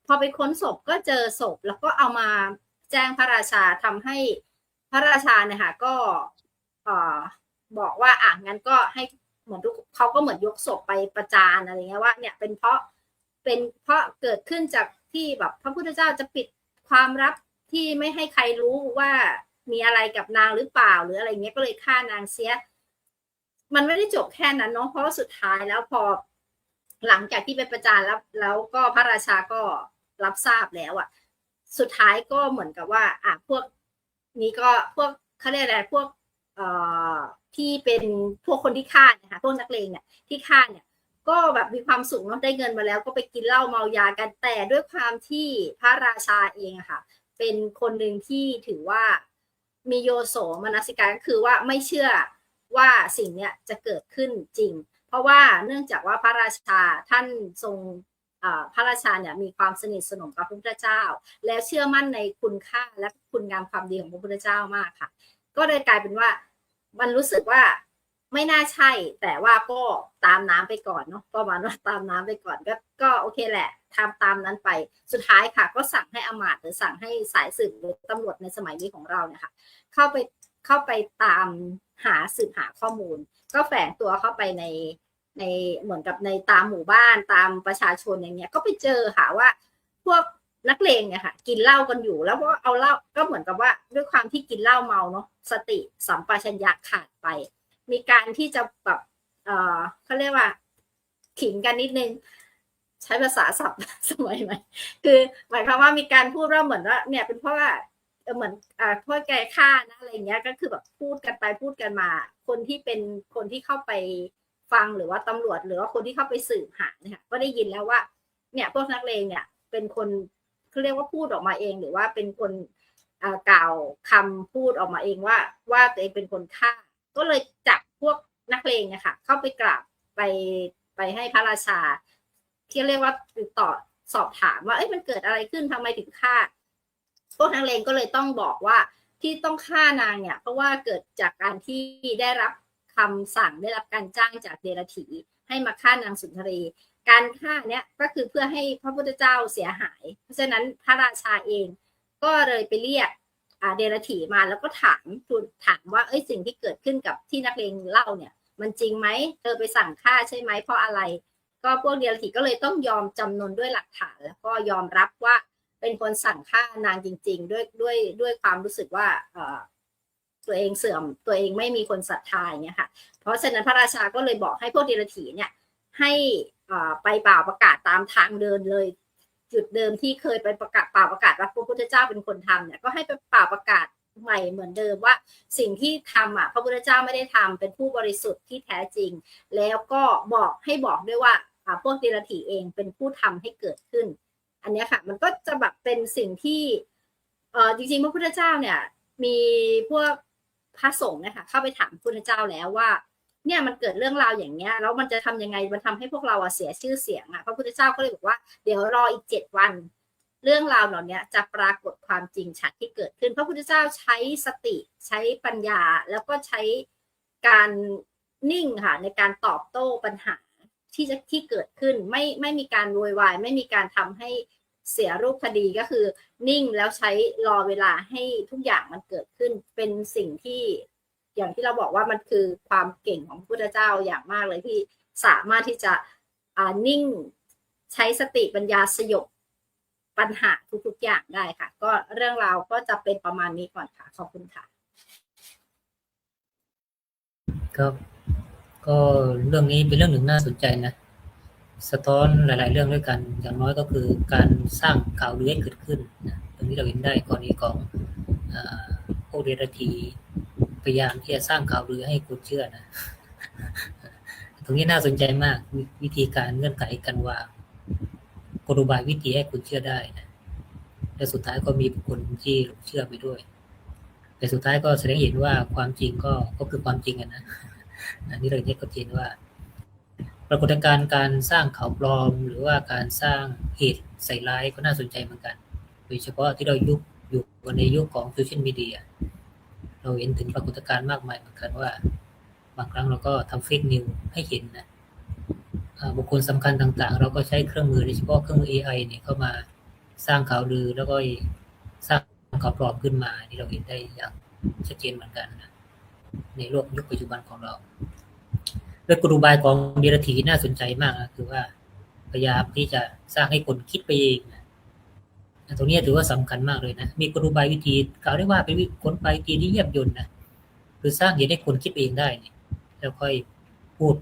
Speaker 6: พอไปค้นศพก็เจอศพแล้วก็เอามาแจ้งพระราชาทำให้พระราชาเนี่ยค่ะก็บอกว่างั้นก็ให้เหมือนเขาก็เหมือนยกศพไปประจานอะไรเงี้ยว่าเนี่ยเป็นเพราะเกิดขึ้นจากที่แบบพระพุทธเจ้าจะปิดความลับที่ไม่ให้ใครรู้ว่า มีอะไรกับนางหรือเปล่าหรืออะไรเงี้ยก็เลยฆ่านางเสียมันไม่ได้จบแค่นั้นเนาะเพราะว่าสุดท้ายแล้วพอหลังจากที่ไปประจานแล้วก็พระราชาก็รับทราบแล้วอ่ะสุดท้ายก็เหมือนกับว่าพวกนี้ก็พวกเขาเรียกอะไรพวกที่เป็นพวกคนที่ฆ่านะคะพวกนักเลงเนี่ยที่ฆ่าเนี่ยก็แบบมีความสุขเนาะได้เงินมาแล้วก็ไปกินเหล้าเมายากันแต่ด้วยความที่พระราชาเองอะค่ะเป็นคนหนึ่งที่ถือว่ามีโยโสมนสิการก็คือว่าไม่เชื่อว่าสิ่งเนี้ยจะเกิดขึ้นจริงเพราะว่าเนื่องจากว่าพระราชาท่านทรงพระราชาเนี่ยมีความสนิทสนมกับพระพุทธเจ้าแล้วเชื่อมั่นในคุณค่าและคุณงามความดีของพระพุทธเจ้ามากค่ะก็เลยกลายเป็นว่ามันรู้สึกว่าไม่น่าใช่แต่ว่าก็ตามน้ำไปก่อนเนาะประมาณว่าตามน้ำไปก่อนก็โอเคแหละทำตามนั้นไปสุดท้ายค่ะก็สั่งให้อมาตย์หรือสั่งให้สายสืบหรือตำรวจในสมัยนี้ของเราเนี่ยค่ะเข้าไปตามสืบหาข้อมูลก็แฝงตัวเข้าไปในเหมือนกับในตามหมู่บ้านตามประชาชนอย่างเงี้ยก็ไปเจอค่ะว่าพวกนักเลงเนี่ยค่ะกินเหล้ากันอยู่แล้วก็เอาเหล้าก็เหมือนกับว่าด้วยความที่กินเหล้าเมาเนาะสติสัมปชัญญะขาดไปมีการที่จะแบบเขาเรียกว่าขิงกันนิดนึงใช้ภาษาศัพท์สมัยใหม่คือหมายความว่ามีการพูดว่าเหมือนว่าเนี่ยเป็นเพราะว่าเหมือนพวกแกฆ่านะอะไรเงี้ยก็คือแบบพูดกันไปพูดกันมาคนที่เป็นคนที่เข้าไปฟังหรือว่าตำรวจหรือว่าคนที่เข้าไปสืบหาเนี่ยก็ได้ยินแล้วว่าเนี่ยพวกนักเลงเนี่ยเป็นคนเขาเรียกว่าพูดออกมาเองหรือว่าเป็นคนกล่าวคำพูดออกมาเองว่าตัวเองเป็นคนฆ่าก็เลยจับพวกนักเลงเนี่ยค่ะเข้าไปกราบไปให้พระราชาที่เรียกว่าติดต่อสอบถามว่ามันเกิดอะไรขึ้นทำไมถึงฆ่าพวกนักเลงก็เลยต้องบอกว่าที่ต้องฆ่านางเนี่ยเพราะว่าเกิดจากการที่ได้รับคำสั่งได้รับการจ้างจากเดรัจฉีให้มาฆ่านางสุนทรีการฆ่าเนี้ยก็คือเพื่อให้พระพุทธเจ้าเสียหายเพราะฉะนั้นพระราชาเองก็เลยไปเรียกเดรัจฉีมาแล้วก็ถามว่าสิ่งที่เกิดขึ้นกับที่นักเลงเล่าเนี่ยมันจริงไหมเธอไปสั่งฆ่าใช่ไหมเพราะอะไรก็พวกเดรัจฉีก็เลยต้องยอมจำนนด้วยหลักฐานแล้วก็ยอมรับว่าเป็นคนสั่งฆ่านางจริงๆด้วยความรู้สึกว่าตัวเองเสื่อมตัวเองไม่มีคนศรัทธาอย่างเงี้ยค่ะเพราะฉะนั้นพระราชาก็เลยบอกให้พวกเดรัจฉีเนี่ยให้ไปเป่าประกาศตามทางเดินเลยจุดเดิมที่เคยไปเป่าประกาศว่าพระพุทธเจ้าเป็นคนทำเนี่ยก็ให้ไปเป่าประกาศใหม่เหมือนเดิมว่าสิ่งที่ทำพระพุทธเจ้าไม่ได้ทำเป็นผู้บริสุทธิ์ที่แท้จริงแล้วก็บอกด้วยว่าพวกเดรัจฉีเองเป็นผู้ทำให้เกิดขึ้นอันนี้ค่ะมันก็จะแบบเป็นสิ่งที่จริงๆพระพุทธเจ้าเนี่ยมีพวกพระสงฆ์นะคะเข้าไปถามพระพุทธเจ้าแล้วว่าเนี่ยมันเกิดเรื่องราวอย่างเงี้ยแล้วมันจะทำยังไงมันทำให้พวกเราเสียชื่อเสียงพระพุทธเจ้าก็เลยบอกว่าเดี๋ยวรออีก7 วันเรื่องราวเหล่านี้จะปรากฏความจริงชัดที่เกิดขึ้นพระพุทธเจ้าใช้สติใช้ปัญญาแล้วก็ใช้การนิ่งค่ะในการตอบโต้ปัญหาที่เกิดขึ้นไม่มีการโวยวายไม่มีการทำให้เสียรูปคดีก็คือนิ่งแล้วใช้รอเวลาให้ทุกอย่างมันเกิดขึ้นเป็นสิ่งที่อย่างที่เราบอกว่ามันคือความเก่งของพระพุทธเจ้าอย่างมากเลยที่สามารถที่จะนิ่งใช้สติปัญญาสยบปัญหาทุกๆอย่างได้ค่ะก็เรื่องราวก็จะเป็นประมาณนี้ก่อนค่ะขอบคุณค่ะ
Speaker 3: ก็เรื่องนี้เป็นเรื่องหนึ่งน่าสนใจนะสะท้อนหลายๆเรื่องด้วยกันอย่างน้อยก็คือการสร้างข่าวลือให้เกิดขึ้นนะตรงนี้เราเห็นได้กรณีของพวกเดรัจฉีพยายามที่จะสร้างข่าวลือให้คนเชื่อนะตรงนี้น่าสนใจมากวิธีการเงื่อนไขกันว่ากลอุบายวิธีให้คนเชื่อได้นะและสุดท้ายก็มีบุคคลที่เชื่อไปด้วยแต่สุดท้ายก็แสดงเห็นว่าความจริงก็คือความจริงนะอันนี้เราเห็นก็จริงว่าปรากฏการณ์การสร้างข่าวปลอมหรือว่าการสร้างเหตุใส่ร้ายก็น่าสนใจเหมือนกันโดยเฉพาะที่เราอยู่ในยุคของโซเชียลมีเดียเราเห็นถึงปรากฏการณ์มากมายเหมือนกันว่าบางครั้งเราก็ทำเฟกนิวให้เห็นนะบุคคลสำคัญต่างๆเราก็ใช้เครื่องมือโดยเฉพาะเครื่องมือ AI เนี่ยเข้ามาสร้างข่าวลือแล้วก็สร้างข่าวปลอมขึ้นมาที่เราเห็นได้อย่างชัดเจนเหมือนกันนะในโลกยุคปัจจุบันของเราและกลอุบายของเดรัจฉีน่าสนใจมากนะคือว่าพยายามที่จะสร้างให้คนคิดไปเอง ตรงนี้ถือว่าสำคัญมากเลยนะมีกลอุบายวิธีกล่าวได้ว่าเป็นกลอุบายวิธีที่เยี่ยมยนต์นะคือสร้างเหตุให้คนคิดเองได้เนี่ยแล้วค่อยพูด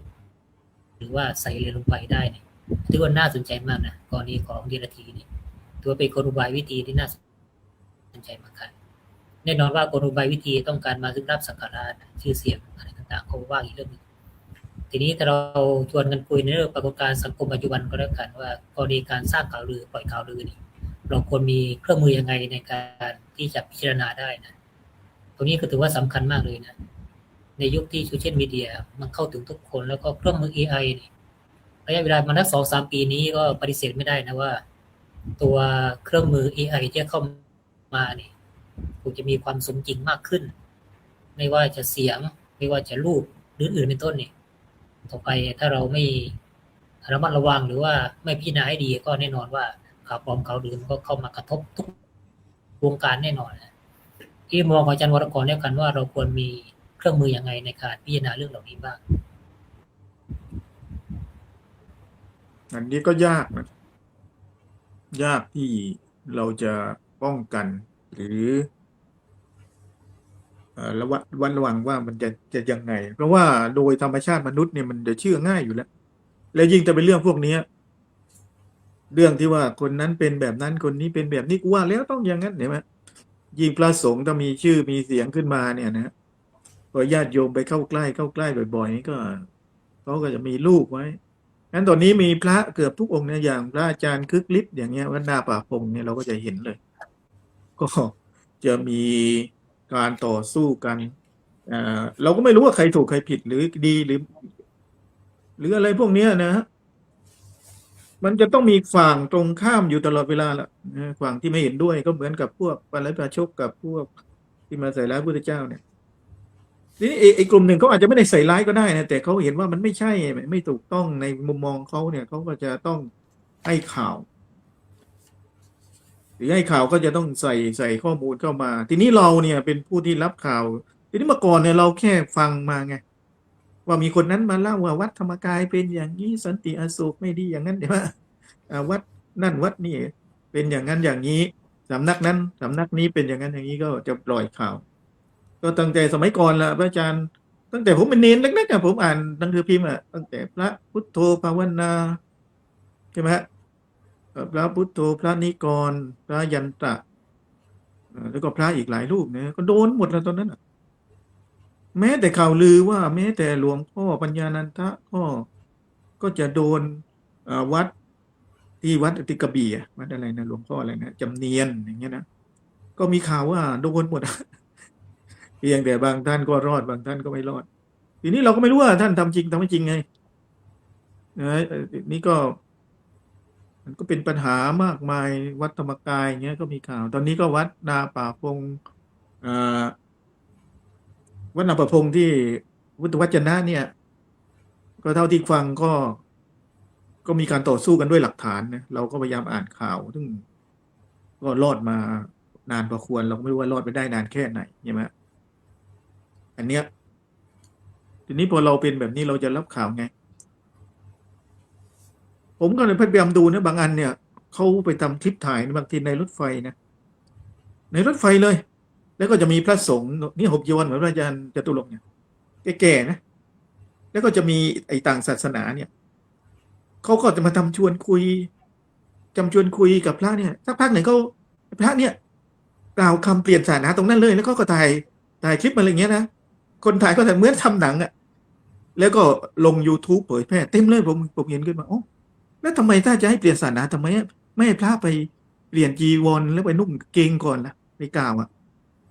Speaker 3: หรือว่าใส่เลยลงไปได้เนี่ยถือว่าน่าสนใจมากนะกรณีของเดลทีนี่ถือว่าเป็นกลอุบายวิธีที่น่าสนใจมากครับแน่นอนว่ากลอุบายวิธีต้องการมาซึ่งรับสักการะชื่อเสียงอะไรต่างๆเขาว่าอีกเรื่องนึงทีนี้ถ้าเราชวนกันคุยในเรื่องปรากฏการณ์สังคมปัจจุบันก็แล้วกันว่ากรณีการสร้างข่าวลือปล่อยข่าวลือนี่เราควรมีเครื่องมือยังไงในการที่จะพิจารณาได้นะตรงนี้ก็ถือว่าสำคัญมากเลยนะในยุคที่โซเชียลมีเดียมันเข้าถึงทุกคนแล้วก็เครื่องมือ AI นี่ระยะเวลามานัก 2-3 ปีนี้ก็ปฏิเสธไม่ได้นะว่าตัวเครื่องมือ AI ที่เข้ามานี่คงจะมีความสมจริงมากขึ้นไม่ว่าจะเสียงไม่ว่าจะรูปหรืออื่นเป็นต้นนี่ต่อไปถ้าเราไม่ระมัดระวังหรือว่าไม่พิจารณาให้ดีก็แน่นอนว่าข่าวปลอมข่าวลือก็เข้ามากระทบทุกวงการแน่นอนนะที่มองของอาจารย์วรกรแล้วกันว่าเราควรมีเครื่องมือยังไงในการพิจารณาเรื่องเหล่านี้บ้าง
Speaker 4: อันนี้ก็ยากนะยากที่เราจะป้องกันหรือระวังว่ามันจะยังไงเพราะว่าโดยธรรมชาติมนุษย์เนี่ยมันจะเชื่อง่ายอยู่แล้วแล้วยิ่งจะเป็นเรื่องพวกนี้เรื่องที่ว่าคนนั้นเป็นแบบนั้นคนนี้เป็นแบบนี้กูว่าแล้วต้องอย่างนั้นเห็นไหมยิ่งพระสงฆ์ถ้ามีชื่อมีเสียงขึ้นมาเนี่ยนะพอญาติโยมไปเข้าใกล้บ่อยๆก็เขาก็จะมีลูกไว้งั้นตอนนี้มีพระเกือบทุกองค์เนี่ยอย่างพระอาจารย์คึกฤทธิ์อย่างเงี้ยวัดนาป่าพงเนี่ยเราก็จะเห็นเลยก็จะมีการต่อสู้กันเราก็ไม่รู้ว่าใครถูกใครผิดหรือดีหรืออะไรพวกนี้นะมันจะต้องมีฝั่งตรงข้ามอยู่ตลอดเวลาละฝั่งที่ไม่เห็นด้วยก็เหมือนกับพวกปาริพาชกกับพวกที่มาใส่ร้ายพระพุทธเจ้าเนี่ยทีนี้ไอ้กลุ่มหนึ่งเขาอาจจะไม่ได้ใส่ร้ายก็ได้นะแต่เขาเห็นว่ามันไม่ใช่ไม่ถูกต้องในมุมมองเขาเนี่ยเขาก็จะต้องให้ข่าวหรือให้ข่าวก็จะต้องใส่ข้อมูลเข้ามา ทีนี้เราเนี่ยเป็นผู้ที่รับข่าวทีนี้เมื่อก่อนเนี่ยเราแค่ฟังมาไงว่ามีคนนั้นมาเล่าว่าวัดธรรมกายเป็นอย่างนี้สันติอโศกไม่ดีอย่างนั้นเดี๋ยวว่าวัดนั่นวัดนี่เป็นอย่างนั้นอย่างนี้สำนักนั้นสำนักนี้เป็นอย่างนั้นอย่างนี้ก็จะปล่อยข่าวก็ตั้งแต่สมัยก่อนละพระอาจารย์ตั้งแต่ผมเป็นเนนเล็กๆผมอ่านหนังสือพิมพ์ตั้งแต่พระพุทโธภาวนาใช่ไหมพระพุทโธพระนิกรพระยันตะแล้วก็พระอีกหลายรูปเนี่ยก็โดนหมดแล้วตอนนั้นแม้แต่ข่าวลือว่าแม้แต่หลวงพ่อปัญญานันทะก็จะโดนวัดที่วัดติกระบี่วัดอะไรนะหลวงพ่ออะไรนะจำเนียนอย่างเงี้ยนะก็มีข่าวว่าโดนหมดเพียงแต่บางท่านก็รอดบางท่านก็ไม่รอดทีนี้เราก็ไม่รู้ว่าท่านทำจริงทำไม่จริงไงนี่ก็มันก็เป็นปัญหามากมายวัดธรรมกายอย่างเงี้ยก็มีข่าวตอนนี้ก็วัดนาป่าพงวัดนาป่าพงที่วุฒิวัจนะเนี่ยก็เท่าที่ฟังก็มีการต่อสู้กันด้วยหลักฐานนะเราก็พยายามอ่านข่าวซึ่งก็รอดมานานพอควรเราก็ไม่รู้ว่ารอดไปได้นานแค่ไหนใช่ไหมอันเนี้ยทีนี้พอเราเป็นแบบนี้เราจะรับข่าวไงผมก็เลยพยายามดูนะบางอันเนี่ยเขาไปทำคลิปถ่ายบางทีในรถไฟนะในรถไฟเลยแล้วก็จะมีพระสงฆ์นี่หกโยนเหมือนพระอาจารย์จตุรงค์เนี่ยแก่ๆนะแล้วก็จะมีไอ้ต่างศาสนาเนี่ยเขาก็จะมาทำชวนคุยกับพระเนี่ยสักพักหนึ่งเขาพระเนี่ยกล่าวคำเปลี่ยนศาสนาตรงนั้นเลยแล้วก็ถ่ายคลิปมาอะไรเงี้ยนะคนถ่ายก็แต่เหมือนทำหนังแล้วก็ลง YouTube เผยแพร่เต็มเลยผมเห็นขึ้นมาโอ้แล้วทำไมถ้าจะให้เปลี่ยนศาสนาทำไมไม่ให้พระไปเปลี่ยนจีวรแล้วไปนุ่งเกงก่อนล่ะไปกล่าว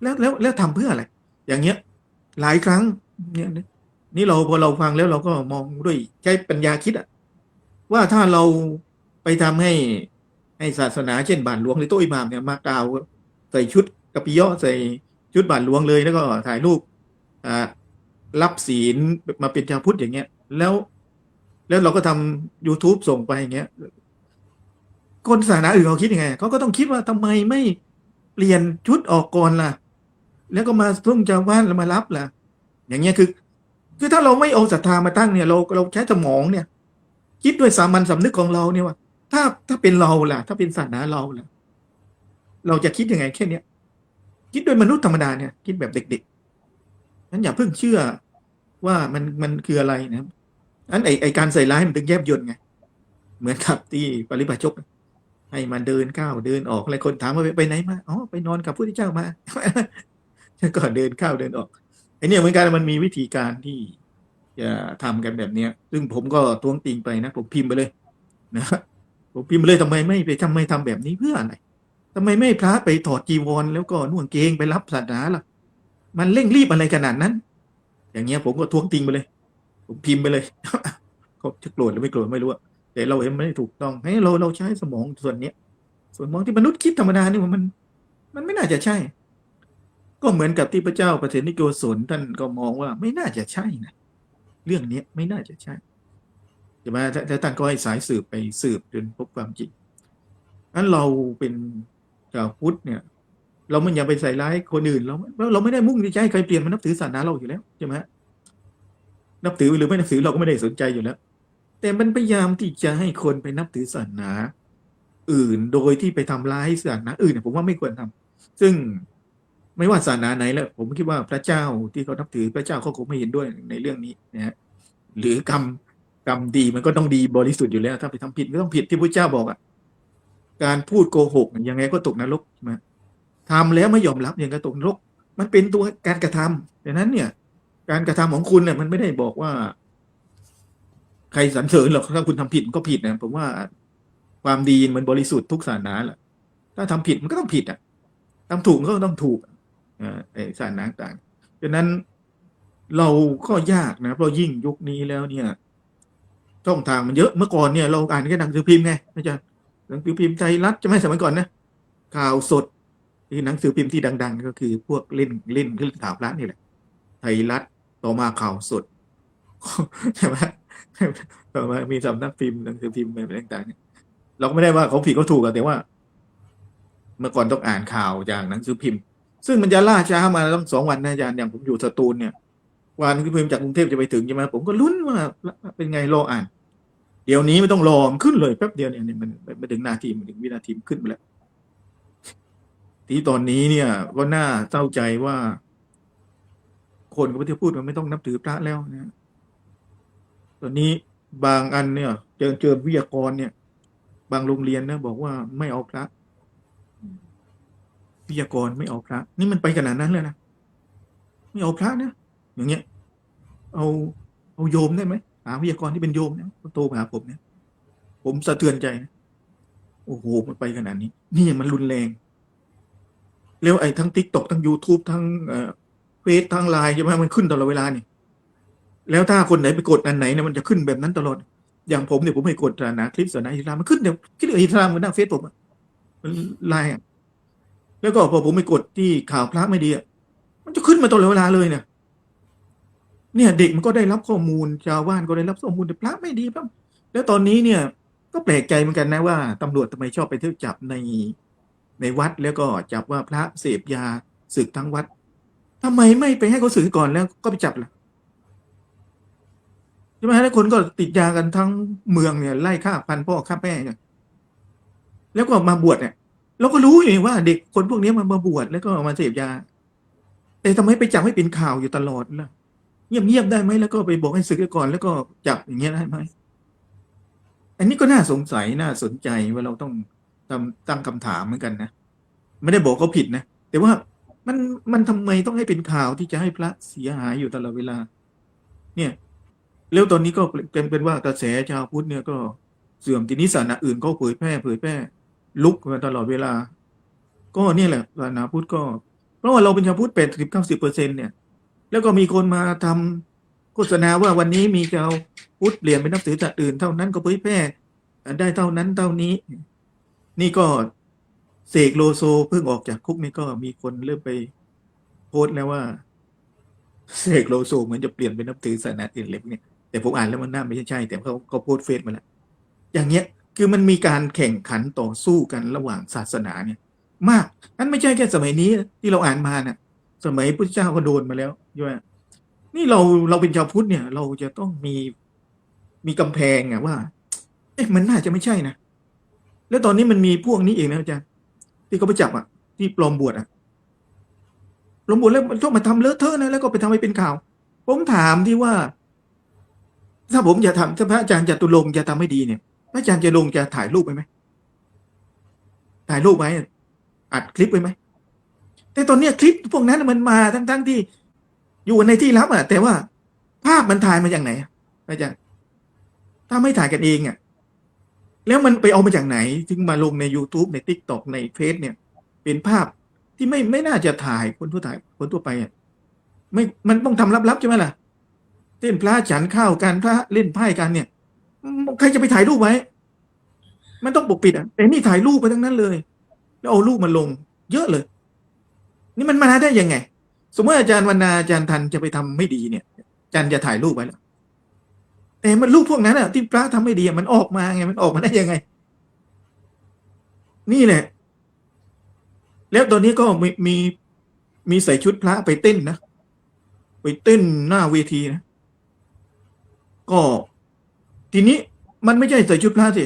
Speaker 4: แล้วทำเพื่ออะไรอย่างเงี้ยหลายครั้งเนี่ยนี่พอเราฟังแล้วเราก็มองด้วยใช้ปัญญาคิดว่าถ้าเราไปทำให้ศาสนาเช่นบาทหลวงหรือโต๊ะอิหม่ามเนี่ยมากล่าวใส่ชุดกะปิยะใส่ชุดบาทหลวงเลยแล้วก็ถ่ายรูปรับศีลมาเป็นชาวพุทธอย่างเงี้ยแล้วเราก็ทำ YouTube ส่งไปอย่างเงี้ยคนศาสนาอื่นเขาคิดยังไงเขาก็ต้องคิดว่าทำไมไม่เปลี่ยนชุดออกก่อนล่ะแล้วก็มาทุ่งชาวบ้านแล้วมารับล่ะอย่างเงี้ยคือถ้าเราไม่เอาศรัทธามาตั้งเนี่ยเราใช้สมองเนี่ยคิดด้วยสามัญสำนึกของเราเนี่ยว่าถ้าเป็นเราล่ะถ้าเป็นศาสนาเราล่ะ เราจะคิดยังไงแค่เนี้ยคิดโดยมนุษย์ธรรมดาเนี่ยคิดแบบเด็กๆนั้นอย่าเพิ่งเชื่อว่ามันคืออะไรนะครับนั้นไอการใส่ร้ายมันถึงแยบยลไงเหมือนกับที่ปริพาชกให้มาเดินก้าวเดินออกอะไรคนถามว่าไปไหนมาอ๋อไปนอนกับพระพุทธเจ้ามา แล้วก็เดินเข้าเดินออกไอเนี่ยเหมือนกันมันมีวิธีการที่จะทำกันแบบเนี้ยซึ่งผมก็ท้วงติงไปนะผมพิมพ์ไปเลยนะผมพิมพ์ไปเลยทำไมไม่ทำแบบนี้เพื่ออะไรทำไมไม่พระไปถอดจีวรแล้วก็นุ่งเกงไปรับศาสนาล่ะมันเร่งรีบอะไรขนาดนั้น อย่างเงี้ยผมก็ท้วงติงไปเลย ผมพิมพ์ไปเลย เขาจะโกรธหรือไม่โกรธไม่รู้อะแต่เราเห็นไม่ถูกต้องให้เราใช้สมองส่วนเนี้ย ส่วนมองที่มนุษย์คิดธรรมดานี่มันไม่น่าจะใช่ ก็เหมือนกับที่พระเจ้าประเสนิโกศลท่านก็มองว่าไม่น่าจะใช่นะเรื่องนี้ไม่น่าจะใช่ใช่ไหมแต่ท่านก็ให้สายสืบไปสืบจนพบความจริงนั้นเราเป็นชาวพุทธเนี่ย เราไม่อย่าไปใส่ร้ายคนอื่นเราไม่ได้มุ่งที่จะให้ใครเปลี่ยนมานับถือศาสนาเราอยู่แล้วใช่ไหมนับถือหรือไม่นับถือเราก็ไม่ได้สนใจอยู่แล้ว แต่มันพยายามที่จะให้คนไปนับถือศาสนาอื่นโดยที่ไปทำร้ายศาสนาอื่นเนี่ยผมว่าไม่ควรทำซึ่งไม่ว่าศาสนาไหนแล้วผมคิดว่าพระเจ้าที่เขานับถือพระเจ้าเขาคงไม่เห็นด้วยในเรื่องนี้นะฮะหรือกรรมดีมันก็ต้องดีบริสุทธิ์อยู่แล้วถ้าไปทำผิดก็ต้องผิดที่พระเจ้าบอกอ่ะการพูดโกหกยังไงก็ตกนรกใช่ไหมทำแล้วไม่ยอมรับยังไงก็ตกนรกมันเป็นตัวการกระทำดังนั้นเนี่ยการกระทำของคุณเนี่ยมันไม่ได้บอกว่าใครสรรเสริญหรอกถ้าคุณทำผิดมันก็ผิดนะผมว่าความดีมันบริสุทธิ์ทุกศาสนาแหละถ้าทำผิดมันก็ต้องผิดอ่ะทำถูกก็ต้องถูกศาสนาต่างดังนั้นเราก็ยากนะเพราะยิ่งยุคนี้แล้วเนี่ยช่องทางมันเยอะเมื่อก่อนเนี่ยเราอ่านแค่หนังสือพิมพ์ไงอาจารย์หนังสือพิมพ์ไทยรัฐจะไม่สมัยก่อนนะข่าวสดที่หนังสือพิมพ์ที่ดังๆก็คือพวกเล่นข่าวพระนี่แหละไทยรัฐต่อมาข่าวสดใช่ไหมต่อมามีสำนักพิมพ์หนังสือพิมพ์อะไรต่างๆเราก็ไม่ได้ว่าเขาผิดเขาถูกแต่ว่าเมื่อก่อนต้องอ่านข่าวจากหนังสือพิมพ์ซึ่งมันจะล่าช้ามาต้อง2 วันนะอาจารย์อย่างผมอยู่สตูลเนี่ยวันหนังสือพิมพ์จากกรุงเทพจะไปถึงใช่ไหมผมก็ลุ้นว่าเป็นไงรออ่านเดี๋ยวนี้ไม่ต้องรอขึ้นเลยแป๊บเดียวเนี่ยมันถึงนาทีมันถึงวินาทีขึ้นไปแล้วที่ตอนนี้เนี่ยก็น่าเศร้าใจว่าคนก็ไม่ได้พูดว่าไม่ต้องนับถือพระแล้วนะตอนนี้บางอันเนี่ยเจอวิทยากรเนี่ยบางโรงเรียนนะบอกว่าไม่เอาพระวิทยากรไม่เอาพระนี่มันไปขนาดนั้นเลยนะไม่เอาพระนะอย่างเงี้ยเอาโยมได้ไหมหาวิทยากรที่เป็นโยมเนี่ยโทรมาหาผมเนี่ยผมสะเทือนใจนะโอ้โหมันไปขนาดนี้นี่มันรุนแรงแล้วไอ้ทั้ง TikTok ทั้ง YouTube ทั้งเฟซทั้งไลน์ใช่ไหมมันขึ้นตลอดเวลานี่แล้วถ้าคนไหนไปกดอันไหนเนี่ยมันจะขึ้นแบบนั้นตลอดอย่างผมเนี่ยผมไม่กดศาสนาคริสต์ศาสนาอิสลามมันขึ้นเดี๋ยวคิดว่าอิสลามมันหน้าเฟซผมมันไลน์แล้วก็พอผมไปกดที่ข่าวพระไม่ดีมันจะขึ้นมาตลอดเวลาเลยเนี่ยเด็กมันก็ได้รับข้อมูลชาวบ้านก็ได้รับข้อมูลแต่พระไม่ดีครับแล้วตอนนี้เนี่ยก็แปลกใจเหมือนกันนะว่าตำรวจทำไมชอบไปเที่ยวจับในวัดแล้วก็จับว่าพระเสพยาสึกทั้งวัดทำไมไม่ไปให้เขาสึกก่อนแล้วก็ไปจับล่ะใช่ไหมแล้วคนก็ติดยากันทั้งเมืองเนี่ยไล่ฆ่าฟันพ่อฆ่าแม่เนี่ยแล้วก็มาบวชเนี่ยเราก็รู้อยู่ว่าเด็กคนพวกนี้มันมาบวชแล้วก็มาเสพยาแต่ทำไมไปจับให้เป็นข่าวอยู่ตลอดล่ะเงียบได้ไหมแล้วก็ไปบอกให้สึกก่อนแล้วก็จับอย่างเงี้ยได้ไหมอันนี้ก็น่าสงสัยน่าสนใจว่าเราต้องตั้งคำถามเหมือนกันนะไม่ได้บอกเขาผิดนะแต่ว่ามันทำไมต้องให้เป็นข่าวที่จะให้พระเสียหายอยู่ตลอดเวลาเนี่ยแล้วตอนนี้ก็เป็นว่ากระแสชาวพุทธเนี่ยก็เสื่อมทีนี้ศาสนาอื่นก็เผยแพร่ลุกมาตลอดเวลาก็เนี่ยแหละศาสนาพุทธก็เพราะว่าเราเป็นชาวพุทธ80-90%เนี่ยแล้วก็มีคนมาทำโฆษณาว่าวันนี้มีชาวพุทธเปลี่ยนเป็นนับถือศาสนาอื่นเท่านั้นก็เผยแพร่ได้เท่านั้นเท่านี้นี่ก็เสกโลโซเพิ่งออกจากคุกนี่ก็มีคนเริ่มไปโพสต์แล้วว่าเสกโลโซเหมือนจะเปลี่ยนเป็นนับถือศาสนาอื่นเล็กเนี่ยแต่ผมอ่านแล้วมันน่าไม่ใช่แต่เขาโพสต์เฟซมาแล้วอย่างเงี้ยคือมันมีการแข่งขันต่อสู้กันระหว่างศาสนาเนี่ยมากนั่นไม่ใช่แค่สมัยนี้ที่เราอ่านมาเนี่ยสมัยพุทธเจ้าก็โดนมาแล้วใช่ไหมนี่เราเป็นชาวพุทธเนี่ยเราจะต้องมีกำแพงว่ามันน่าจะไม่ใช่นะแล้วตอนนี้มันมีพวกนี้เองนะอาจารย์ ที่เขาไปจับอ่ะที่ปลอมบวชอ่ะปลอมบวชแล้วมันต้องมาทำเลอะเทอะนะแล้วก็ไปทำให้เป็นข่าวผมถามที่ว่า ถ้าผมจะทำถ้าพระอาจารย์จตุรงค์จะทำให้ดีเนี่ยพระอาจารย์จตุรงค์จะถ่ายรูปไปไหมถ่ายรูปไว้อัดคลิปไว้ไหมแต่ตอนเนี้ยคลิปพวกนั้นมันมาทั้งที่อยู่ในที่ลับอ่ะแต่ว่าภาพมันถ่ายมาจากไหนพระอาจารย์ถ้าไม่ถ่ายกันเองอ่ะแล้วมันไปเอามาจากไหนถึงมาลงใน YouTube ใน TikTok ในเฟซเนี่ยเป็นภาพที่ไม่น่าจะถ่ายคนทั่วไปอ่ะไม่มันต้องทำลับๆใช่ไหมล่ะเช่นพระฉันข้าวกันพระเล่นไพ่กันเนี่ยใครจะไปถ่ายรูปไว้มันต้องปกปิดอ่ะแต่นี่ถ่ายรูปไปทั้งนั้นเลยแล้วเอารูปมาลงเยอะเลยนี่มันมาได้ยังไงสมมติอาจารย์วรรณาอาจารย์ทันจะไปทำไม่ดีเนี่ยอาจารย์จะถ่ายรูปไว้แล้วแต่มันรูปพวกนั้นอ่ะที่พระทำไม่ดีมันออกมาไงมันออกมาได้ยังไงนี่แหละแล้วตอนนี้ก็มีใส่ชุดพระไปเต้นนะไปเต้นหน้าเวทีนะก็ทีนี้มันไม่ใช่ใส่ชุดพระสิ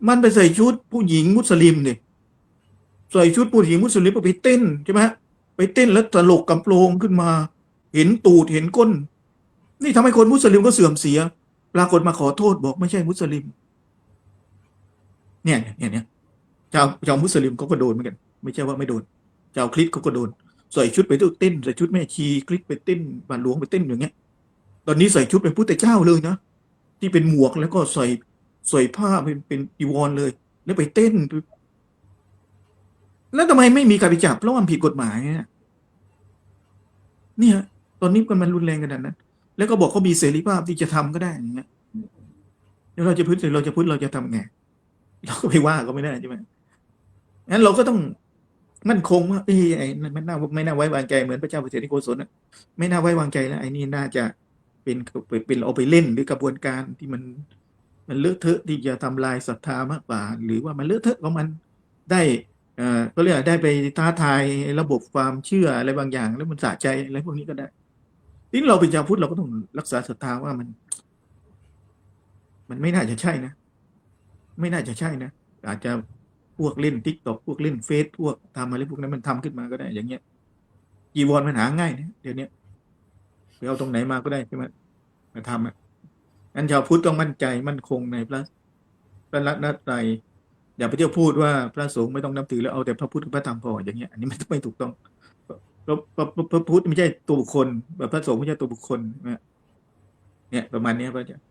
Speaker 4: มันไปใส่ชุดผู้หญิงมุสลิมเนี่ยใส่ชุดผู้หญิงมุสลิมไปเต้นใช่ไหมไปเต้นแล้วตลกกำโปรงขึ้นมาเห็นตูดเห็นก้นนี่ทำให้คนมุสลิมก็เสื่อมเสียปรากฏมาขอโทษบอกไม่ใช่มุสลิมเนี่ยชาวมุสลิมเขาก็โดนเหมือนกันไม่ใช่ว่าไม่โดนชาวคริสต์เขาก็โดนใส่ชุดไปเต้นใส่ชุดแม่ชีคริสต์ไปเต้นบาทหลวงไปเต้นอย่างเงี้ยตอนนี้ใส่ชุดเป็นพุทธเจ้าเลยนะที่เป็นหมวกแล้วก็ใส่ผ้าเป็นอีวรเลยแล้วไปเต้นแล้วทำไมไม่มีการไปจับเพราะมันผิดกฎหมายเนี่ยตอนนี้มันรุนแรงขนาดนั้นแล้วก็บอกเขามีเสรีภาพที่จะทำก็ได้อย่างเงี้ยแล้วเราจะพูดเราจะทำไงเราก็ไปว่าก็ไม่ได้ใช่ไหมงั้นเราก็ต้องมั่นคงว่าไอ้มันไม่น่าไว้วางใจเหมือนพระเจ้าประเสริฐโกศลนะไม่น่าไว้วางใจแล้วไอ้นี่น่าจะเป็นเอาไปเล่นหรือกระบวนการที่มันเลอะเทอะที่จะทำลายศรัทธามากกว่าหรือว่ามันเลอะเทอะของมันได้ก็เรียกได้ไปท้าทายระบบความเชื่ออะไรบางอย่างแล้วมันสะใจอะไรพวกนี้ก็ได้ทีนี้เราเป็นชาวพุทธเราก็ต้องรักษาศรัทธาว่ามันไม่น่าจะใช่นะไม่น่าจะใช่นะอาจจะพวกเล่นTikTokพวกเล่นเฟซพวกทำอะไรพวกนั้นมันทำขึ้นมาก็ได้อย่างเงี้ยจีวรมันหาง่ายนะเดี๋ยวนี้ไปเอาตรงไหนมาก็ได้ใช่ไหมมาทำงั้นชาวพุทธต้องมั่นใจมั่นคงในพระรัตนตรัยอย่าไปเที่ยวพูดว่าพระสงฆ์ไม่ต้องนับถือแล้วเอาแต่พระพุทธพระธรรมพออย่างเงี้ยอันนี้ไม่ถูกต้องพระพุทธไม่ใช่ตัวบุคคลแบบพระสงฆ์ไม่ใช่ตัวบุคคลเนี่ยประมาณนี้พระอาจารย์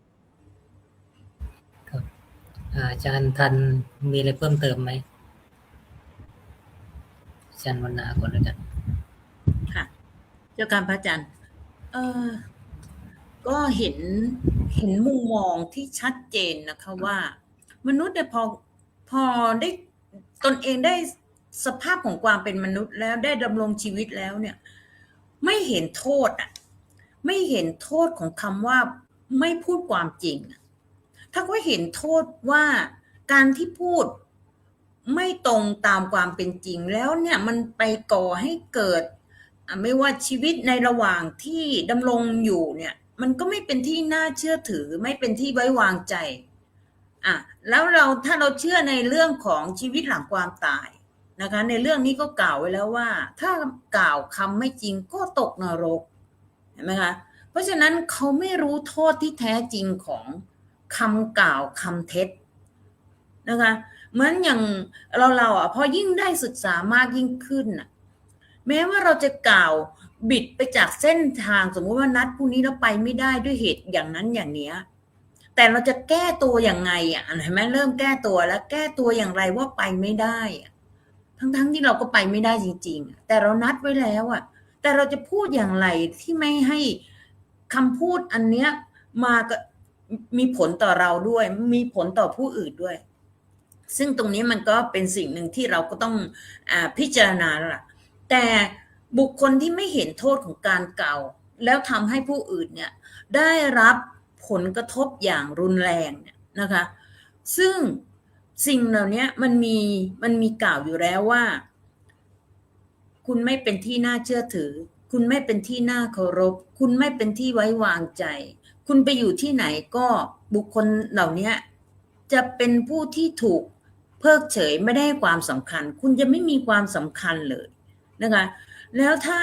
Speaker 3: อาจารย์ทันมีอะไรเพิ่มเติมไหมอาจารย์วรรณาก่อนเลยกัน
Speaker 5: ค่ะเจ้าการพระอาจารย์ก็เห็นมุมมองที่ชัดเจนนะคะว่ามนุษย์เนี่ยพอได้ตนเองได้สภาพของความเป็นมนุษย์แล้วได้ดำรงชีวิตแล้วเนี่ยไม่เห็นโทษอ่ะไม่เห็นโทษของคำว่าไม่พูดความจริงถ้าก็เห็นโทษว่าการที่พูดไม่ตรงตามความเป็นจริงแล้วเนี่ยมันไปก่อให้เกิดไม่ว่าชีวิตในระหว่างที่ดำรงอยู่เนี่ยมันก็ไม่เป็นที่น่าเชื่อถือไม่เป็นที่ไว้วางใจแล้วถ้าเราเชื่อในเรื่องของชีวิตหลังความตายนะคะในเรื่องนี้ก็กล่าวไว้แล้วว่าถ้ากล่าวคำไม่จริงก็ตกนรกเห็นไหมคะเพราะฉะนั้นเขาไม่รู้โทษที่แท้จริงของคำกล่าวคำเท็จนะคะเหมือนอย่างเราพอยิ่งได้ศึกษามากยิ่งขึ้นแม้ว่าเราจะกล่าวบิดไปจากเส้นทางสมมุติว่านัดพรุ่งนี้เราไปไม่ได้ด้วยเหตุอย่างนั้นอย่างนี้แต่เราจะแก้ตัวอย่างไงเห็นไหมเริ่มแก้ตัวแล้วแก้ตัวอย่างไรว่าไปไม่ได้ทั้งที่เราก็ไปไม่ได้จริงๆแต่เรานัดไว้แล้วแต่เราจะพูดอย่างไรที่ไม่ให้คำพูดอันเนี้ยมาก็มีผลต่อเราด้วยมีผลต่อผู้อื่นด้วยซึ่งตรงนี้มันก็เป็นสิ่งหนึ่งที่เราก็ต้องพิจารณาแล้วล่ะแต่บุคคลที่ไม่เห็นโทษของการกล่าวแล้วทำให้ผู้อื่นเนี่ยได้รับผลกระทบอย่างรุนแรงเนี่ยนะคะซึ่งสิ่งเหล่านี้มันมีกล่าวอยู่แล้วว่าคุณไม่เป็นที่น่าเชื่อถือคุณไม่เป็นที่น่าเคารพคุณไม่เป็นที่ไว้วางใจคุณไปอยู่ที่ไหนก็บุคคลเหล่านี้จะเป็นผู้ที่ถูก เพิกเฉยไม่ได้ให้ความสำคัญคุณจะไม่มีความสำคัญเลยนะคะแล้วถ้า